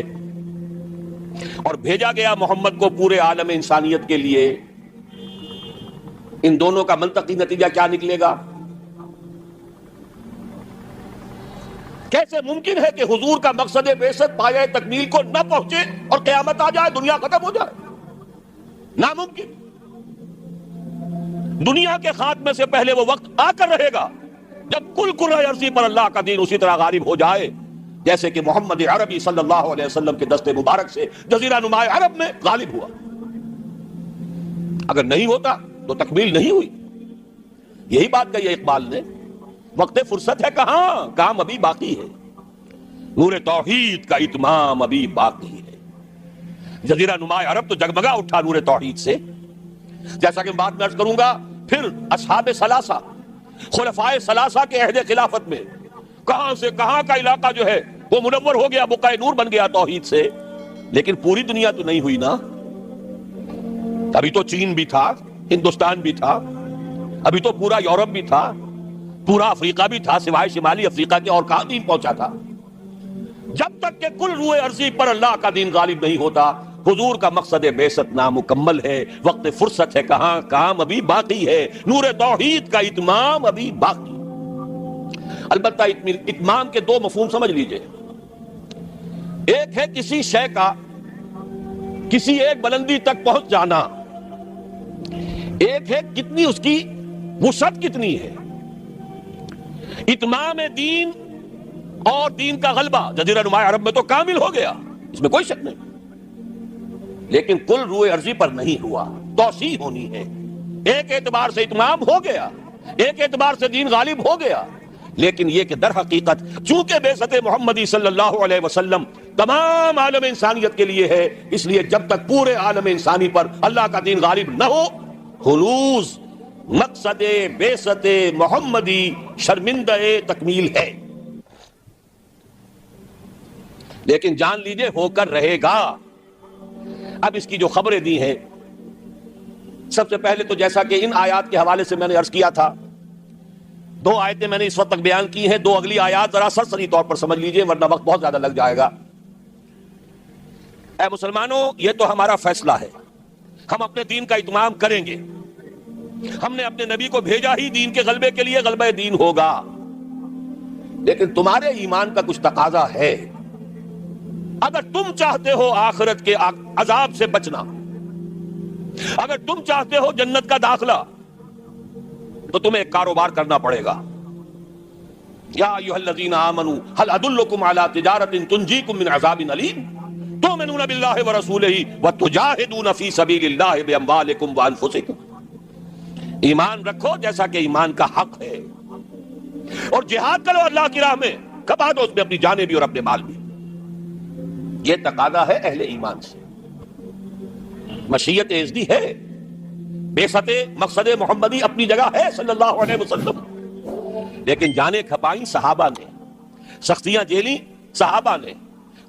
اور بھیجا گیا محمد کو پورے عالم انسانیت کے لیے، ان دونوں کا منطقی نتیجہ کیا نکلے گا؟ کیسے ممکن ہے کہ حضور کا مقصد بعثت پایہ تکمیل کو نہ پہنچے اور قیامت آ جائے، دنیا ختم ہو جائے؟ ناممکن۔ دنیا کے خاتمے سے پہلے وہ وقت آ کر رہے گا جب کل کرۂ ارضی پر اللہ کا دین اسی طرح غالب ہو جائے جیسے کہ محمد عربی صلی اللہ علیہ وسلم کے دست مبارک سے جزیرہ نما عرب میں غالب ہوا۔ اگر نہیں ہوتا تو تکمیل نہیں ہوئی۔ یہی بات کہی اقبال نے، وقت فرصت ہے کہاں، کام ابھی باقی ہے، نور توحید کا اتمام ابھی باقی ہے۔ جزیرہ نما عرب تو جگمگا اٹھا نور توحید سے، جیسا کہ بعد میں عرض کروں گا۔ پھر اصحاب ثلاثہ، خلفائے ثلاثہ کے عہد خلافت میں کہاں سے کہاں کا علاقہ جو ہے وہ منور ہو گیا، بقعہ نور بن گیا توحید سے۔ لیکن پوری دنیا تو نہیں ہوئی نا، ابھی تو چین بھی تھا، ہندوستان بھی تھا، ابھی تو پورا یورپ بھی تھا، پورا افریقہ بھی تھا، سوائے شمالی افریقہ کے اور کہاں دین پہنچا تھا۔ جب تک کہ کل روئے ارضی پر اللہ کا دین غالب نہیں ہوتا، حضور کا مقصد بعثت نامکمل ہے، وقت فرصت ہے کہاں، کام ابھی باقی ہے، نور توحید کا اتمام ابھی باقی۔ البتہ اتمام کے 2 مفہوم سمجھ لیجئے۔ ایک ہے کسی شے کا کسی ایک بلندی تک پہنچ جانا، ایک ہے کتنی اس کی وسعت کتنی ہے۔ اتمام دین اور دین کا غلبہ جزیرہ نما عرب میں تو کامل ہو گیا، اس میں کوئی شک نہیں، لیکن کل روئے ارضی پر نہیں ہوا، توسیع ہونی ہے۔ ایک اعتبار سے اتمام ہو گیا، ایک اعتبار سے دین غالب ہو گیا، لیکن یہ کہ در حقیقت چونکہ بعثت محمدی صلی اللہ علیہ وسلم تمام عالم انسانیت کے لیے ہے، اس لیے جب تک پورے عالم انسانی پر اللہ کا دین غالب نہ ہو، ہنوز مقصد بعثت محمدی شرمندہ تکمیل ہے۔ لیکن جان لیجئے ہو کر رہے گا۔ اب اس کی جو خبریں دی ہیں، سب سے پہلے تو جیسا کہ ان آیات کے حوالے سے میں نے عرض کیا تھا، 2 آیتیں میں نے اس وقت تک بیان کی ہیں، 2 اگلی آیات ذرا سرسری طور پر سمجھ لیجئے ورنہ وقت بہت زیادہ لگ جائے گا۔ اے مسلمانوں، یہ تو ہمارا فیصلہ ہے، ہم اپنے دین کا اتمام کریں گے، ہم نے اپنے نبی کو بھیجا ہی دین کے غلبے کے لیے، غلبہ دین ہوگا، لیکن تمہارے ایمان کا کچھ تقاضا ہے۔ اگر تم چاہتے ہو آخرت کے عذاب سے بچنا، اگر تم چاہتے ہو جنت کا داخلہ، تو تمہیں ایک کاروبار کرنا پڑے گا۔ یا ایھا الذین آمنوا هل ادلکم علی تجارۃ تنجیکم من عذاب علیم تؤمنون باللہ ورسولہ وتجاہدون فی سبیل اللہ باموالکم وانفسکم۔ ایمان رکھو جیسا کہ ایمان کا حق ہے، اور جہاد کرو اللہ کی راہ میں، کما دو اس میں اپنی جانیں بھی اور اپنے مال بھی۔ یہ تقاضا ہے اہل ایمان سے، مشیت ازدی ہے، بعثت مقصد محمدی اپنی جگہ ہے صلی اللہ علیہ وسلم، لیکن جانیں کھپائیں صحابہ نے، سختیاں جھیلی صحابہ نے،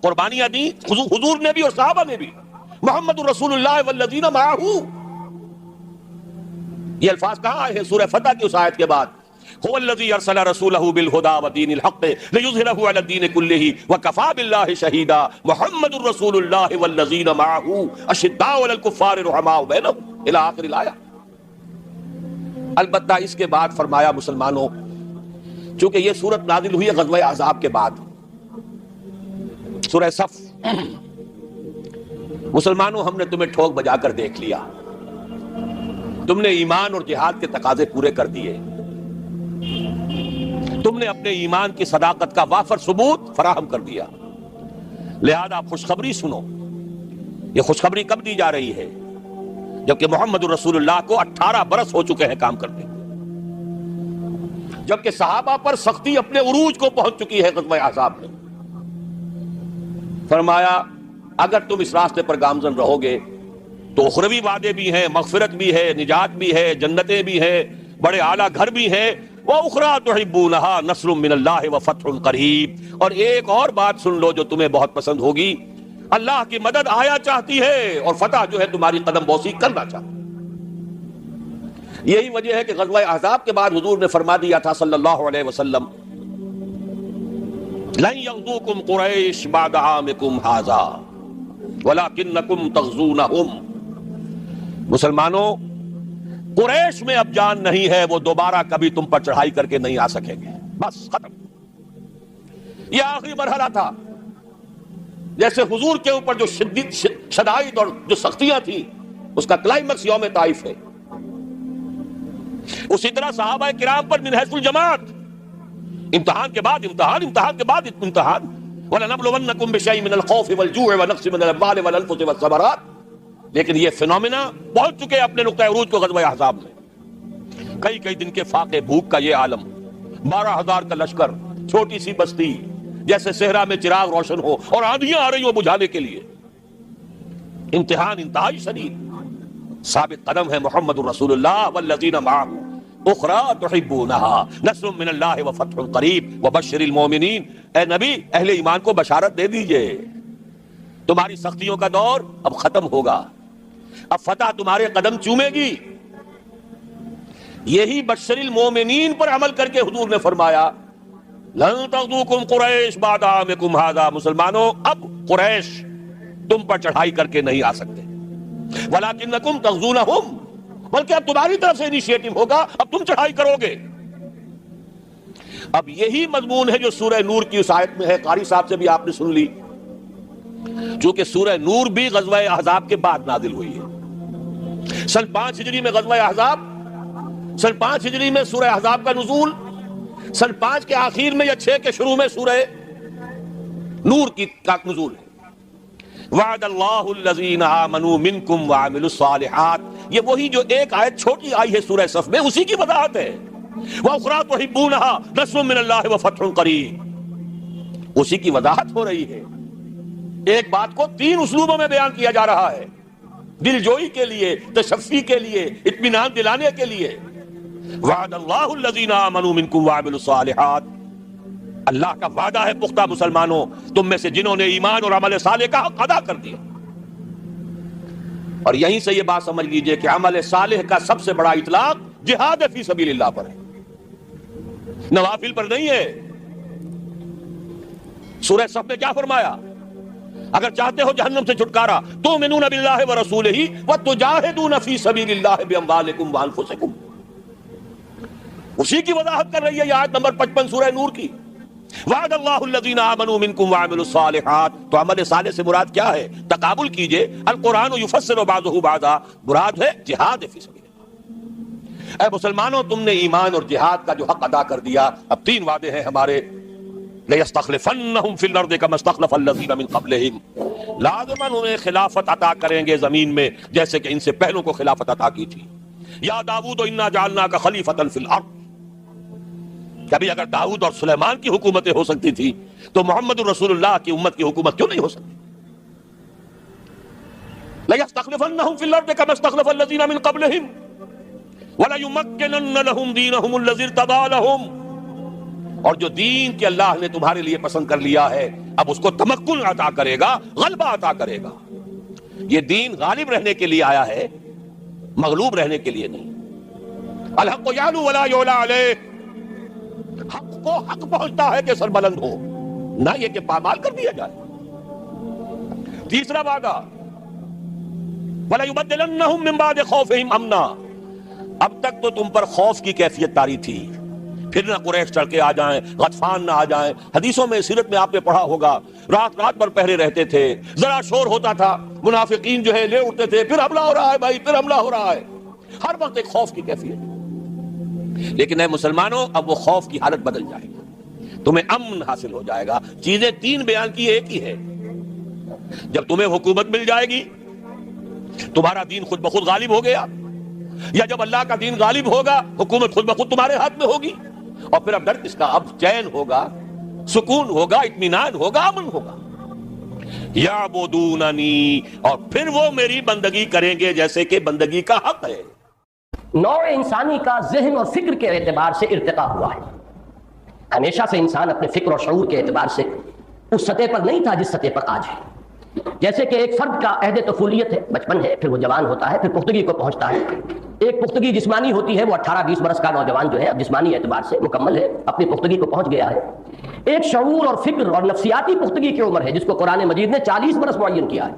قربانیاں دی حضور نے بھی اور صحابہ نے بھی۔ محمد رسول اللہ والذین معہ، یہ الفاظ کہاں آئے ہیں؟ سورہ فتح کی اس آیت کے بعد، هو الذی ارسل رسولہ بالہدی ودین الحق لیظہرہ علی الدین کلہ وکفی باللہ شہیدا محمد رسول اللہ والذین معہ اشداء علی الکفار رحماء بینہم الی آخر الآیہ۔ البتہ اس کے بعد فرمایا مسلمانوں، چونکہ یہ سورت نازل ہوئی ہے غزوہ احزاب کے بعد، سورہ صف، مسلمانوں ہم نے تمہیں ٹھوک بجا کر دیکھ لیا، تم نے ایمان اور جہاد کے تقاضے پورے کر دیے، تم نے اپنے ایمان کی صداقت کا وافر ثبوت فراہم کر دیا، لہذا خوشخبری سنو۔ یہ خوشخبری کب دی جا رہی ہے؟ جبکہ محمد رسول اللہ کو 18 برس ہو چکے ہیں کام کرتے، جبکہ صحابہ پر سختی اپنے عروج کو پہنچ چکی ہے غزوہ احزاب میں۔ فرمایا اگر تم اس راستے پر گامزن رہو گے تو اخروی وعدے بھی ہیں، مغفرت بھی ہے، نجات بھی ہے، جنتیں بھی ہیں، بڑے اعلیٰ گھر بھی ہیں، وَأُخْرَىٰ تُحِبُّونَهَا نَصْرٌ مِّنَ اللَّهِ وَفَتْحٌ قَرِیب۔ اور ایک اور بات سن لو جو تمہیں بہت پسند ہوگی، اللہ کی مدد آیا چاہتی ہے اور فتح جو ہے تمہاری قدم بوسی کرنا چاہتی ہے۔ یہی وجہ ہے کہ غزوہ احزاب کے بعد حضور نے فرما دیا تھا صلی اللہ علیہ وسلم لن یغزوکم قریش بعد عامکم ھذا ولکنکم تغزونہم، مسلمانوں قریش میں اب جان نہیں ہے، وہ دوبارہ کبھی تم پر چڑھائی کر کے نہیں آ سکیں گے، بس ختم۔ یہ آخری مرحلہ تھا، جیسے حضور کے اوپر جو شدائد اور جو سختیاں تھیں اس کا کلائمیکس یوم طائف ہے، اسی طرح صحابہ کرام پر من حیث الجماعت امتحان کے بعد امتحان، امتحان کے بعد امتحان۔ وَلَنَبْلُوَنَّكُمْ بِشَيْءٍ مِّنَ الْخَوْفِ وَالْجُوعِ وَنَقْصٍ مِّنَ الْأَمْوَالِ وَالْأَنفُسِ وَالثَّمَرَاتِ، لیکن یہ فینومینا پہنچ چکے اپنے نقطہ عروج کو غزوہ احزاب میں۔ کئی کئی دن کے فاقے بھوک کا یہ عالم، 12,000 کا لشکر، چھوٹی سی بستی، جیسے صحرا میں چراغ روشن ہو اور آندھیاں آ رہی ہو بجھانے کے لیے، امتحان انتہائی شدید۔ ثابت قدم ہے محمد الرسول اللہ والذین معہ اخرى تحبونها نصر من اللہ وفتح قریب وبشر المؤمنین، اے نبی اہل ایمان کو بشارت دے دیجئے، تمہاری سختیوں کا دور اب ختم ہوگا، اب فتح تمہارے قدم چومے گی۔ یہی بشر المؤمنین پر عمل کر کے حضور نے فرمایا لن تغزوکم قریش بعد عامکم ھذا، مسلمانوں اب قریش تم پر چڑھائی کر کے نہیں آ سکتے، ولکنکم تغزونہم، بلکہ اب تمہاری طرف سے انیشیٹو ہوگا، اب تم چڑھائی کرو گے۔ اب یہی مضمون ہے جو سورہ نور کی اس آیت میں ہے، قاری صاحب سے بھی آپ نے سن لی، چونکہ سورہ نور بھی غزوہ احزاب کے بعد نازل ہوئی ہے۔ سن 5 ہجری میں غزوہ احزاب، سن 5 ہجری میں سورہ احزاب کا نزول، سن 5 کے آخر میں یا 6 کے شروع میں سورہ نور کی کا نزول ہے۔ وعد اللہ الذین آمنوا منکم وعملوا الصالحات، یہ وہی جو ایک آیت چھوٹی آئی ہے سورہ صف میں، اسی کی وضاحت ہے۔ وَأُخْرَىٰ تُحِبُّونَهَا نَصْرٌ مِّنَ اللَّهِ وَفَتْحٌ قَرِیب، اسی کی وضاحت ہو رہی ہے۔ ایک بات کو 3 اسلوبوں میں بیان کیا جا رہا ہے، دل جوئی کے لیے، تشفی کے لیے، اطمینان دلانے کے لیے۔ وعد اللہ الذین آمنوا منکم وعملوا الصالحات، اللہ کا وعدہ ہے پختہ مسلمانوں تم میں سے جنہوں نے ایمان اور عمل صالح کا حق ادا کر دیا۔ اور یہیں سے یہ بات سمجھ لیجئے کہ عمل صالح کا سب سے بڑا اطلاق جہاد فی سبیل اللہ پر ہے، نوافل پر نہیں ہے۔ سورہ صف میں کیا فرمایا؟ اگر چاہتے ہو جہنم سے چھٹکارا تؤمنون باللہ ورسولہ وتجاہدون فی سبیل اللہ باموالکم وانفسکم، اسی کی وضاحت کر رہی ہے یہ آیت نمبر 55 سورہ نور کی۔ وعد اللہ الذین آمنوا منکم وعملوا الصالحات، تو عمل صالح سے مراد کیا ہے؟ تقابل کیجئے، القرآن یفسر بعضہ بعضا، مراد ہے جہاد فی سبیل اللہ۔ اے مسلمانوں تم نے ایمان اور جہاد کا جو حق ادا کر دیا، اب 3 وعدے ہیں ہمارے، لَيَسْتَخْلِفَنَّهُمْ فِي الْأَرْضِ كَمَا اسْتَخْلَفَ الَّذِينَ مِنْ قَبْلِهِمْ، لازماً انہیں خلافت عطا کریں گے زمین میں جیسے کہ ان سے پہلوں کو خلافت عطا کی تھی۔ یا داؤد انا جعلناک خلیفۃ فی الارض، کبھی اگر داؤد اور سلیمان کی حکومتیں ہو سکتی تھی تو محمد رسول اللہ کی امت کی حکومت کیوں نہیں ہو سکتی؟ لَيَسْتَخْلِفَنَّهُمْ فِي الْأَرْضِ كَمَا اسْتَخْلَفَ الَّذِينَ مِنْ قَبْلِهِمْ وَلَيُمَكِّنَنَّ لَهُمْ دِينَهُمُ الَّذِي ارْتَضَىٰ لَهُمْ، اور جو دین کے اللہ نے تمہارے لیے پسند کر لیا ہے اب اس کو تمکن عطا کرے گا، غلبہ عطا کرے گا۔ یہ دین غالب رہنے کے لیے آیا ہے، مغلوب رہنے کے لیے نہیں۔ الحق یعلو ولا یعلی علیہ، حق کو حق پہنچتا ہے کہ سر بلند ہو، نہ یہ کہ پامال کر دیا جائے۔ تیسرا وعدہ وَلَيُبَدِّلَنَّهُم مِّن بَعْدِ خَوْفِهِمْ أَمْنًا، اب تک تو تم پر خوف کی کیفیت طاری تھی، پھر نہ قریش چڑھ کے آ جائیں، غطفان نہ آ جائیں۔ حدیثوں میں سیرت میں آپ نے پڑھا ہوگا، رات رات بھر پہرے رہتے تھے، ذرا شور ہوتا تھا منافقین جو ہے لے اٹھتے تھے، پھر حملہ ہو رہا ہے بھائی، پھر حملہ ہو رہا ہے، ہر وقت ایک خوف کی کیفیت۔ لیکن اے مسلمانوں اب وہ خوف کی حالت بدل جائے گی، تمہیں امن حاصل ہو جائے گا۔ چیزیں 3 بیان کی ایک ہی ہے، جب تمہیں حکومت مل جائے گی، تمہارا دین خود بخود غالب ہو گیا، یا جب اللہ کا دین غالب ہوگا حکومت خود بخود تمہارے ہاتھ میں ہوگی، اور پھر اب ڈر کس کا؟ اب چین ہوگا، سکون ہوگا، اطمینان ہوگا، امن ہوگا۔ یعبدوننی، اور پھر وہ میری بندگی کریں گے جیسے کہ بندگی کا حق ہے۔ نوع انسانی کا ذہن اور فکر کے اعتبار سے ارتقا ہوا ہے۔ ہمیشہ سے انسان اپنے فکر اور شعور کے اعتبار سے اس سطح پر نہیں تھا جس سطح پر آج ہے۔ جیسے کہ ایک فرد کا عہد طفولیت ہے، بچپن ہے، پھر وہ جوان ہوتا ہے، پھر پختگی کو پہنچتا ہے۔ ایک پختگی جسمانی ہوتی ہے، وہ 18-20 برس کا نوجوان جو ہے اب جسمانی اعتبار سے مکمل ہے، اپنی پختگی کو پہنچ گیا ہے۔ ایک شعور اور فکر اور نفسیاتی پختگی کی عمر ہے جس کو قرآن مجید نے 40 برس معین کیا ہے،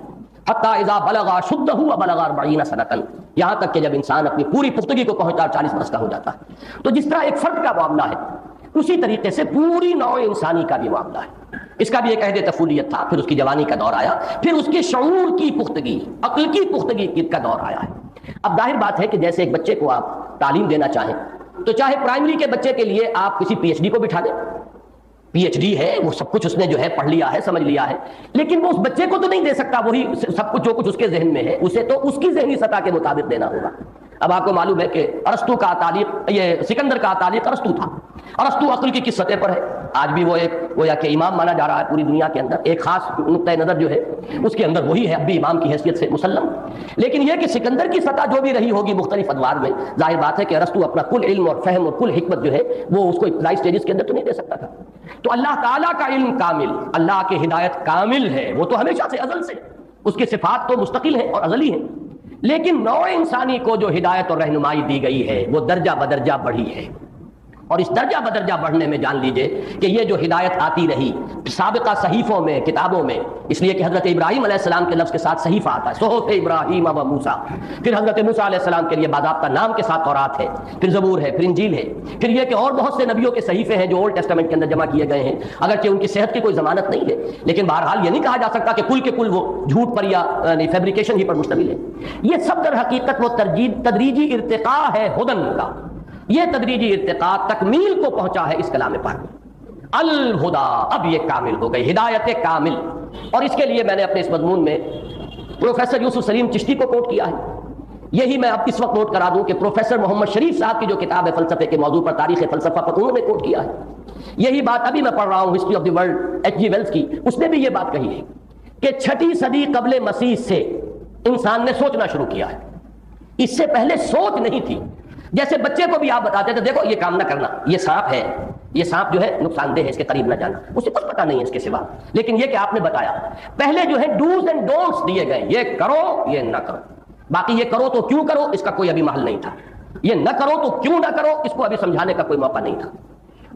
حتی اذا بلغ شدہ وبلغ 40 سنۃ، یہاں تک کہ جب انسان اپنی پوری پختگی کو پہنچتا ہے 40 برس کا ہو جاتا ہے۔ تو جس طرح ایک فرد کا معاملہ ہے، اسی طریقے سے پوری نوع انسانی کا بھی معاملہ ہے۔ اس کا بھی ایک عہد طفولیت تھا، پھر اس کی جوانی کا دور آیا، پھر اس کے شعور کی پختگی، عقل کی پختگی کا دور آیا ہے۔ اب ظاہر بات ہے کہ جیسے ایک بچے کو آپ تعلیم دینا چاہیں تو چاہے پرائمری کے بچے کے لیے آپ کسی پی ایچ ڈی کو بٹھا دیں، پی ایچ ڈی ہے، وہ سب کچھ اس نے جو ہے پڑھ لیا ہے، سمجھ لیا ہے، لیکن وہ اس بچے کو تو نہیں دے سکتا وہی سب کچھ جو کچھ اس کے ذہن میں ہے، اسے تو اس کی ذہنی سطح کے مطابق دینا ہوگا۔ اب آپ کو معلوم ہے کہ ارسطو کا تعلیق، یہ سکندر کا تعلیق ارسطو تھا۔ ارسطو عقل کی کس سطح پر ہے؟ آج بھی وہ ایک گویا کہ امام مانا جا رہا ہے پوری دنیا کے اندر، ایک خاص نقطۂ نظر جو ہے اس کے اندر وہی ہے، اب بھی امام کی حیثیت سے مسلم۔ لیکن یہ کہ سکندر کی سطح جو بھی رہی ہوگی مختلف ادوار میں، ظاہر بات ہے کہ ارسطو اپنا کل علم اور فہم اور کل حکمت جو ہے وہ اس کو ابتدائی سٹیجز کے اندر تو نہیں دے سکتا تھا۔ تو اللہ تعالیٰ کا علم کامل، اللہ کی ہدایت کامل ہے، وہ تو ہمیشہ سے ازل سے، اس کی صفات تو مستقل ہیں اور ازلی ہیں، لیکن نوع انسانی کو جو ہدایت اور رہنمائی دی گئی ہے وہ درجہ بدرجہ بڑھی ہے۔ اور اس درجہ بدرجہ بڑھنے میں جان لیجئے کہ یہ جو ہدایت آتی رہی سابقہ صحیفوں میں، کتابوں میں، اس لیے کہ حضرت ابراہیم علیہ السلام کے لفظ کے ساتھ صحیفہ آتا ہے، صحف ابراہیم و موسیٰ، پھر حضرت موسیٰ علیہ السلام کے لیے باضابطہ نام کے ساتھ تورات ہے، پھر زبور ہے، پھر انجیل ہے، پھر یہ کہ اور بہت سے نبیوں کے صحیفے ہیں جو اولڈ ٹیسٹامنٹ کے اندر جمع کیے گئے ہیں، اگرچہ ان کی صحت کی کوئی ضمانت نہیں ہے، لیکن بہرحال یہ نہیں کہا جا سکتا کہ کل کے کل وہ جھوٹ پر یا فیبریکیشن ہی پر مشتمل ہے۔ یہ سب در حقیقت وہ تدریجی ارتقاء ہے ہدن کا، یہ تدریجی ارتقاء تکمیل کو پہنچا ہے اس کلام پاک۔ الہدا، اب یہ کامل ہو گئی، ہدایت کامل۔ اور اس کے لیے میں نے اپنے اس مضمون میں پروفیسر یوسف سلیم چشتی کو کوٹ کیا ہے۔ یہی میں اب اس وقت نوٹ کرا دوں کہ پروفیسر محمد شریف صاحب کی جو کتاب ہے فلسفے کے موضوع پر، تاریخ فلسفہ پر، انہوں نے کوٹ کیا ہے۔ یہی بات ابھی میں پڑھ رہا ہوں history of the world H G Wells کی، اس نے بھی یہ بات کہی ہے کہ 6 صدی قبل مسیح سے انسان نے سوچنا شروع کیا ہے، اس سے پہلے سوچ نہیں تھی۔ جیسے بچے کو بھی آپ بتاتے تھے دیکھو یہ کام نہ کرنا، یہ سانپ ہے، یہ سانپ جو ہے نقصان دہ ہے، اس کے قریب نہ جانا، اسے کچھ پتا نہیں ہے اس کے سوا، لیکن یہ کہ آپ نے بتایا، پہلے جو ہے ڈوز اینڈ ڈونٹس دیے گئے، یہ کرو یہ نہ کرو، باقی یہ کرو تو کیوں کرو اس کا کوئی ابھی محل نہیں تھا، یہ نہ کرو تو کیوں نہ کرو اس کو ابھی سمجھانے کا کوئی موقع نہیں تھا۔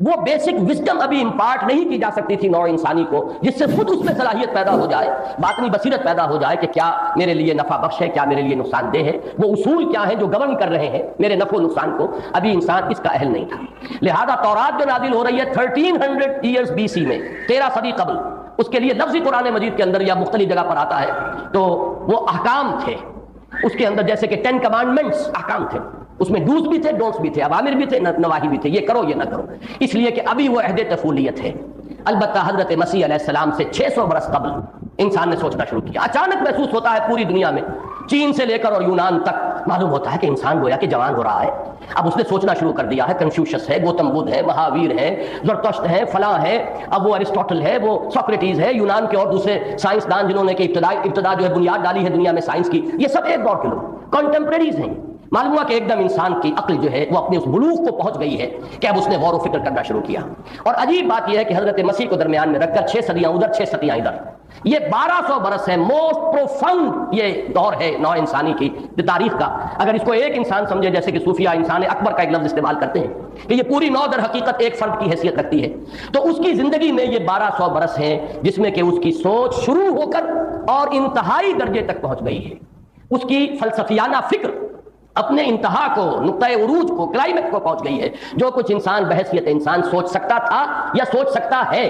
وہ بیسک وزڈم ابھی امپارٹ نہیں کی جا سکتی تھی نوع انسانی کو، جس سے خود اس میں صلاحیت پیدا ہو جائے، باطنی بصیرت پیدا ہو جائے کہ کیا میرے لیے نفع بخش ہے، کیا میرے لیے نقصان دہ ہے، وہ اصول کیا ہیں جو گورن کر رہے ہیں میرے نفع و نقصان کو، ابھی انسان اس کا اہل نہیں تھا۔ لہذا تورات جو نازل ہو رہی ہے 1300 ایئرز BC میں، 13 صدی قبل، اس کے لیے لفظی قرآن مجید کے اندر یا مختلف جگہ پر آتا ہے، تو وہ احکام تھے اس کے اندر، جیسے کہ 10 کمانڈمنٹس احکام تھے، اس میں ڈوز بھی تھے، ڈونٹس بھی تھے، اوامر بھی تھے، نواہی بھی تھے، یہ کرو یہ نہ کرو، اس لیے کہ ابھی وہ عہد طفولیت ہے۔ البتہ حضرت مسیح علیہ السلام سے 600 برس قبل انسان نے سوچنا شروع کیا۔ اچانک محسوس ہوتا ہے پوری دنیا میں، چین سے لے کر اور یونان تک معلوم ہوتا ہے کہ انسان گویا کہ جوان ہو رہا ہے، اب اس نے سوچنا شروع کر دیا ہے۔ کنفیوشس ہے، گوتم بدھ ہے، مہاویر ہے، زرتشت ہے، فلاں ہے، اب وہ ارسطوٹل ہے، وہ سوکریٹیز ہے، یونان کے اور دوسرے سائنسدان جنہوں نے کہ ابتدا جو ہے بنیاد ڈالی ہے دنیا میں سائنس کی، یہ سب ایک دور کے لوگ کنٹمپریریز ہیں۔ معلوم ہوا کہ ایک دم انسان کی عقل جو ہے وہ اپنے اس بلوغ کو پہنچ گئی ہے کہ اب اس نے غور و فکر کرنا شروع کیا۔ اور عجیب بات یہ ہے کہ حضرت مسیح کو درمیان میں رکھ کر 6 صدیاں ادھر 6 صدیاں ادھر، یہ 1200 برس ہے، موسٹ پروفنڈ یہ دور ہے نوع انسانی کی تاریخ کا۔ اگر اس کو ایک انسان سمجھے، جیسے کہ صوفیہ انسان اکبر کا ایک لفظ استعمال کرتے ہیں کہ یہ پوری نوع در حقیقت ایک فرد کی حیثیت رکھتی ہے، تو اس کی زندگی میں یہ 1200 برس ہیں جس میں کہ اس کی سوچ شروع ہو کر اور انتہائی درجے تک پہنچ گئی ہے۔ اس کی فلسفیانہ فکر اپنے انتہا کو، نقطۂ عروج کو، کلائمیکس کو پہنچ گئی ہے۔ جو کچھ انسان بحیثیت انسان سوچ سکتا تھا یا سوچ سکتا ہے،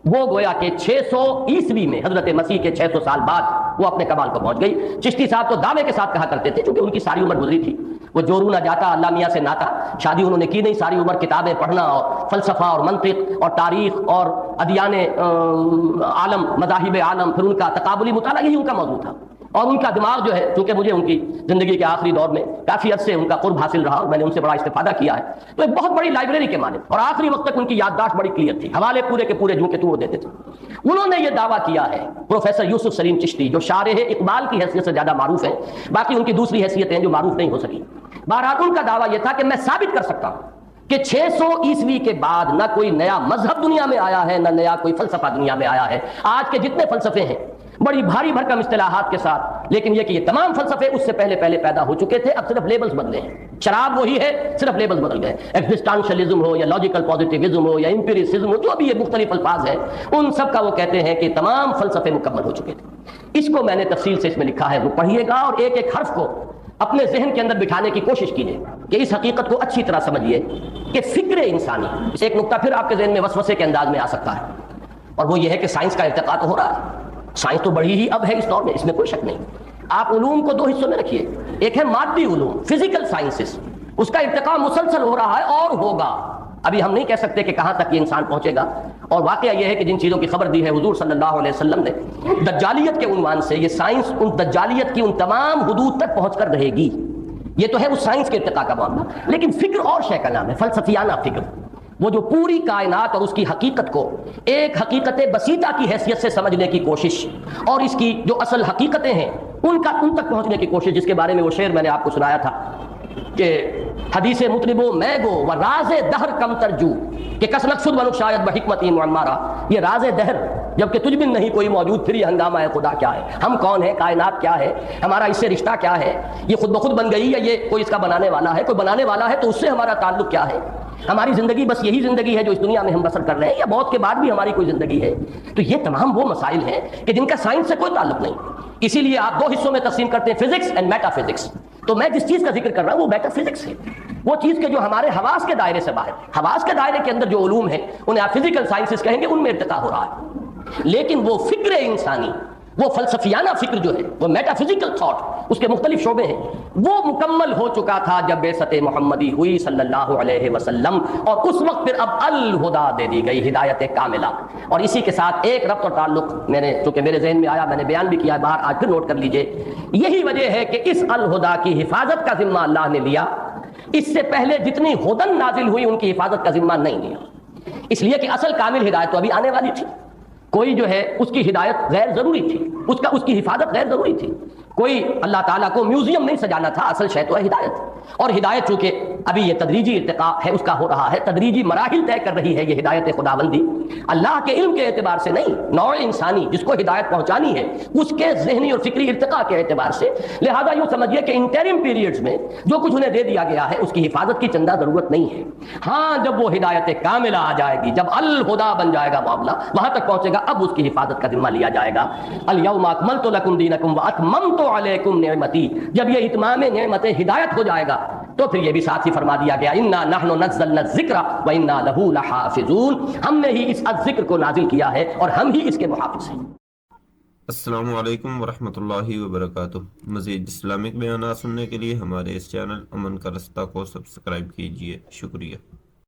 وہ گویا کہ 600 عیسوی میں حضرت مسیح کے 600 سال بعد وہ اپنے کمال کو پہنچ گئی۔ چشتی صاحب تو دعوے کے ساتھ کہا کرتے تھے، چونکہ ان کی ساری عمر گزری تھی، وہ جورو نہ جاتا اللہ میاں سے ناتا، شادی انہوں نے کی نہیں، ساری عمر کتابیں پڑھنا اور فلسفہ اور منطق اور تاریخ اور ادیان عالم، مذاہب عالم، پھر ان کا تقابلی مطالعہ، یہی ان کا موضوع تھا۔ اور ان کا دماغ جو ہے، چونکہ مجھے ان کی زندگی کے آخری دور میں کافی عرصے ان کا قرب حاصل رہا اور میں نے ان سے بڑا استفادہ کیا ہے، تو ایک بہت بڑی لائبریری کے مانند، اور آخری وقت تک ان کی یادداشت بڑی کلیئر تھی، حوالے پورے کے پورے جوں کے توں دیتے تھے۔ انہوں نے یہ دعویٰ کیا ہے، پروفیسر یوسف سلیم چشتی، جو شارح اقبال کی حیثیت سے زیادہ معروف ہیں، باقی ان کی دوسری حیثیتیں ہیں جو معروف نہیں ہو سکی۔ بہرحال ان کا دعویٰ یہ تھا کہ میں ثابت کر سکتا ہوں کہ 600 عیسوی کے بعد نہ کوئی نیا مذہب دنیا میں آیا ہے، نہ نیا کوئی فلسفہ دنیا میں آیا ہے۔ آج کے جتنے فلسفے ہیں بڑی بھاری بھرکم اصطلاحات کے ساتھ، لیکن یہ کہ یہ تمام فلسفے اس سے پہلے پیدا ہو چکے تھے، اب صرف لیبلز بدلے ہیں۔ شراب وہی ہے، صرف لیبلز بدل گئے۔ ایگزسٹانشلزم ہو یا لاجیکل پازیٹیوزم ہو یا امپیریسزم ہو، جو بھی یہ مختلف الفاظ ہیں، ان سب کا وہ کہتے ہیں کہ تمام فلسفے مکمل ہو چکے تھے۔ اس کو میں نے تفصیل سے اس میں لکھا ہے، وہ پڑھیے گا اور ایک ایک حرف کو اپنے ذہن کے اندر بٹھانے کی کوشش کیجیے کہ اس حقیقت کو اچھی طرح سمجھیے کہ فکر انسانی، ایک نقطہ پھر آپ کے ذہن میں وسوسے کے انداز میں آ سکتا ہے، اور وہ یہ ہے کہ سائنس کا ارتقاء تو ہو رہا ہے، سائنس تو بڑی ہی اب ہے اس دور میں، اس میں کوئی شک نہیں۔ آپ علوم کو دو حصوں میں رکھیے، ایک ہے مادی علوم، فزیکل سائنسز، اس کا ارتقاء مسلسل ہو رہا ہے اور ہوگا، ابھی ہم نہیں کہہ سکتے کہ کہاں تک یہ انسان پہنچے گا۔ اور واقعہ یہ ہے کہ جن چیزوں کی خبر دی ہے حضور صلی اللہ علیہ وسلم نے، دجالیت کے عنوان سے یہ سائنس ان دجالیت کی ان تمام حدود تک پہنچ کر رہے گی۔ یہ تو ہے اس سائنس کے ارتقاء کا معاملہ، لیکن فکر اور شے کا نام ہے، فلسفیانہ فکر، وہ جو پوری کائنات اور اس کی حقیقت کو ایک حقیقت بسیطہ کی حیثیت سے سمجھنے کی کوشش، اور اس کی جو اصل حقیقتیں ہیں ان تک پہنچنے کی کوشش، جس کے بارے میں وہ شعر میں نے آپ کو سنایا تھا کہ حدیث مطربو میں گو و راز دہر کم ترجو کہ کس نقصد ونک شاید بحکمتی معمارہ، یہ راز دہر جبکہ تجھ بن نہیں کوئی موجود، پھر یہ ہنگامہ خدا کیا ہے، ہم کون ہیں، کائنات کیا ہے، ہمارا اس سے رشتہ کیا ہے، یہ خود بخود بن گئی یا یہ کوئی اس کا بنانے والا ہے، کوئی بنانے والا ہے تو اس سے ہمارا تعلق کیا ہے، ہماری زندگی بس یہی زندگی ہے جو اس دنیا میں ہم بسر کر رہے ہیں یا موت کے بعد بھی ہماری کوئی زندگی ہے۔ تو یہ تمام وہ مسائل ہیں کہ جن کا سائنس سے کوئی تعلق نہیں، اسی لیے آپ دو حصوں میں تقسیم کرتے ہیں، فزکس اینڈ میٹا فزکس۔ تو میں جس چیز کا ذکر کر رہا ہوں وہ میٹا فزکس ہے، وہ چیز کے جو ہمارے حواس کے دائرے سے باہر، حواس کے دائرے کے اندر جو علوم ہیں انہیں آپ فزیکل سائنسز کہیں گے، ان میں ارتقاء ہو رہا ہے، لیکن وہ فکر انسانی، وہ فلسفیانہ فکر جو ہے، وہ میٹا فزیکل تھاٹ، اس کے مختلف شعبے ہیں، وہ مکمل ہو چکا تھا جب بعثت محمدی ہوئی صلی اللہ علیہ وسلم، اور اس وقت پھر اب الہدا دے دی گئی، ہدایت کاملہ۔ اور اسی کے ساتھ ایک ربط اور تعلق میں نے، چونکہ میرے ذہن میں آیا، میں نے بیان بھی کیا ہے باہر، آج پھر نوٹ کر لیجئے، یہی وجہ ہے کہ اس الہدا کی حفاظت کا ذمہ اللہ نے لیا، اس سے پہلے جتنی ہدن نازل ہوئی ان کی حفاظت کا ذمہ نہیں لیا، اس لیے کہ اصل کامل ہدایت تو ابھی آنے والی تھی، کوئی جو ہے اس کی ہدایت غیر ضروری تھی، اس کی حفاظت غیر ضروری تھی، کوئی اللہ تعالیٰ کو میوزیم نہیں سجانا تھا، اصل شے تو ہے ہدایت، اور ہدایت چونکہ ابھی یہ تدریجی ارتقاء ہے اس کا ہو رہا ہے، تدریجی مراحل طے کر رہی ہے یہ ہدایت خداوندی، اللہ کے علم کے اعتبار سے نہیں، نوع انسانی جس کو ہدایت پہنچانی ہے اس کے ذہنی اور فکری ارتقاء کے اعتبار سے، لہذا یوں سمجھیے کہ انٹرم پیریڈز میں جو کچھ انہیں دے دیا گیا ہے اس کی حفاظت کی چندہ ضرورت نہیں ہے۔ ہاں جب وہ ہدایت کاملہ آ جائے گی، جب الہدا بن جائے گا معاملہ، وہاں تک پہنچے گا، اب اس کی حفاظت کا ذمہ لیا جائے گا۔ الیوم اکملت لکم دینکم واتممت علیکم نعمتی، جب یہ اتمام نعمت ہدایت ہو جائے گا تو پھر یہ بھی ساتھ ہی فرما دیا گیا، انا نحن نزلنا الذکر وانا لہ لحافظون، ہم نے ہی اس ذکر کو نازل کیا ہے اور ہم ہی اس کے محافظ ہیں۔ السلام علیکم ورحمۃ اللہ وبرکاتہ۔ مزید اسلامک بیانات سننے کے لیے ہمارے اس چینل امن کا رستہ کو سبسکرائب کیجیے۔ شکریہ۔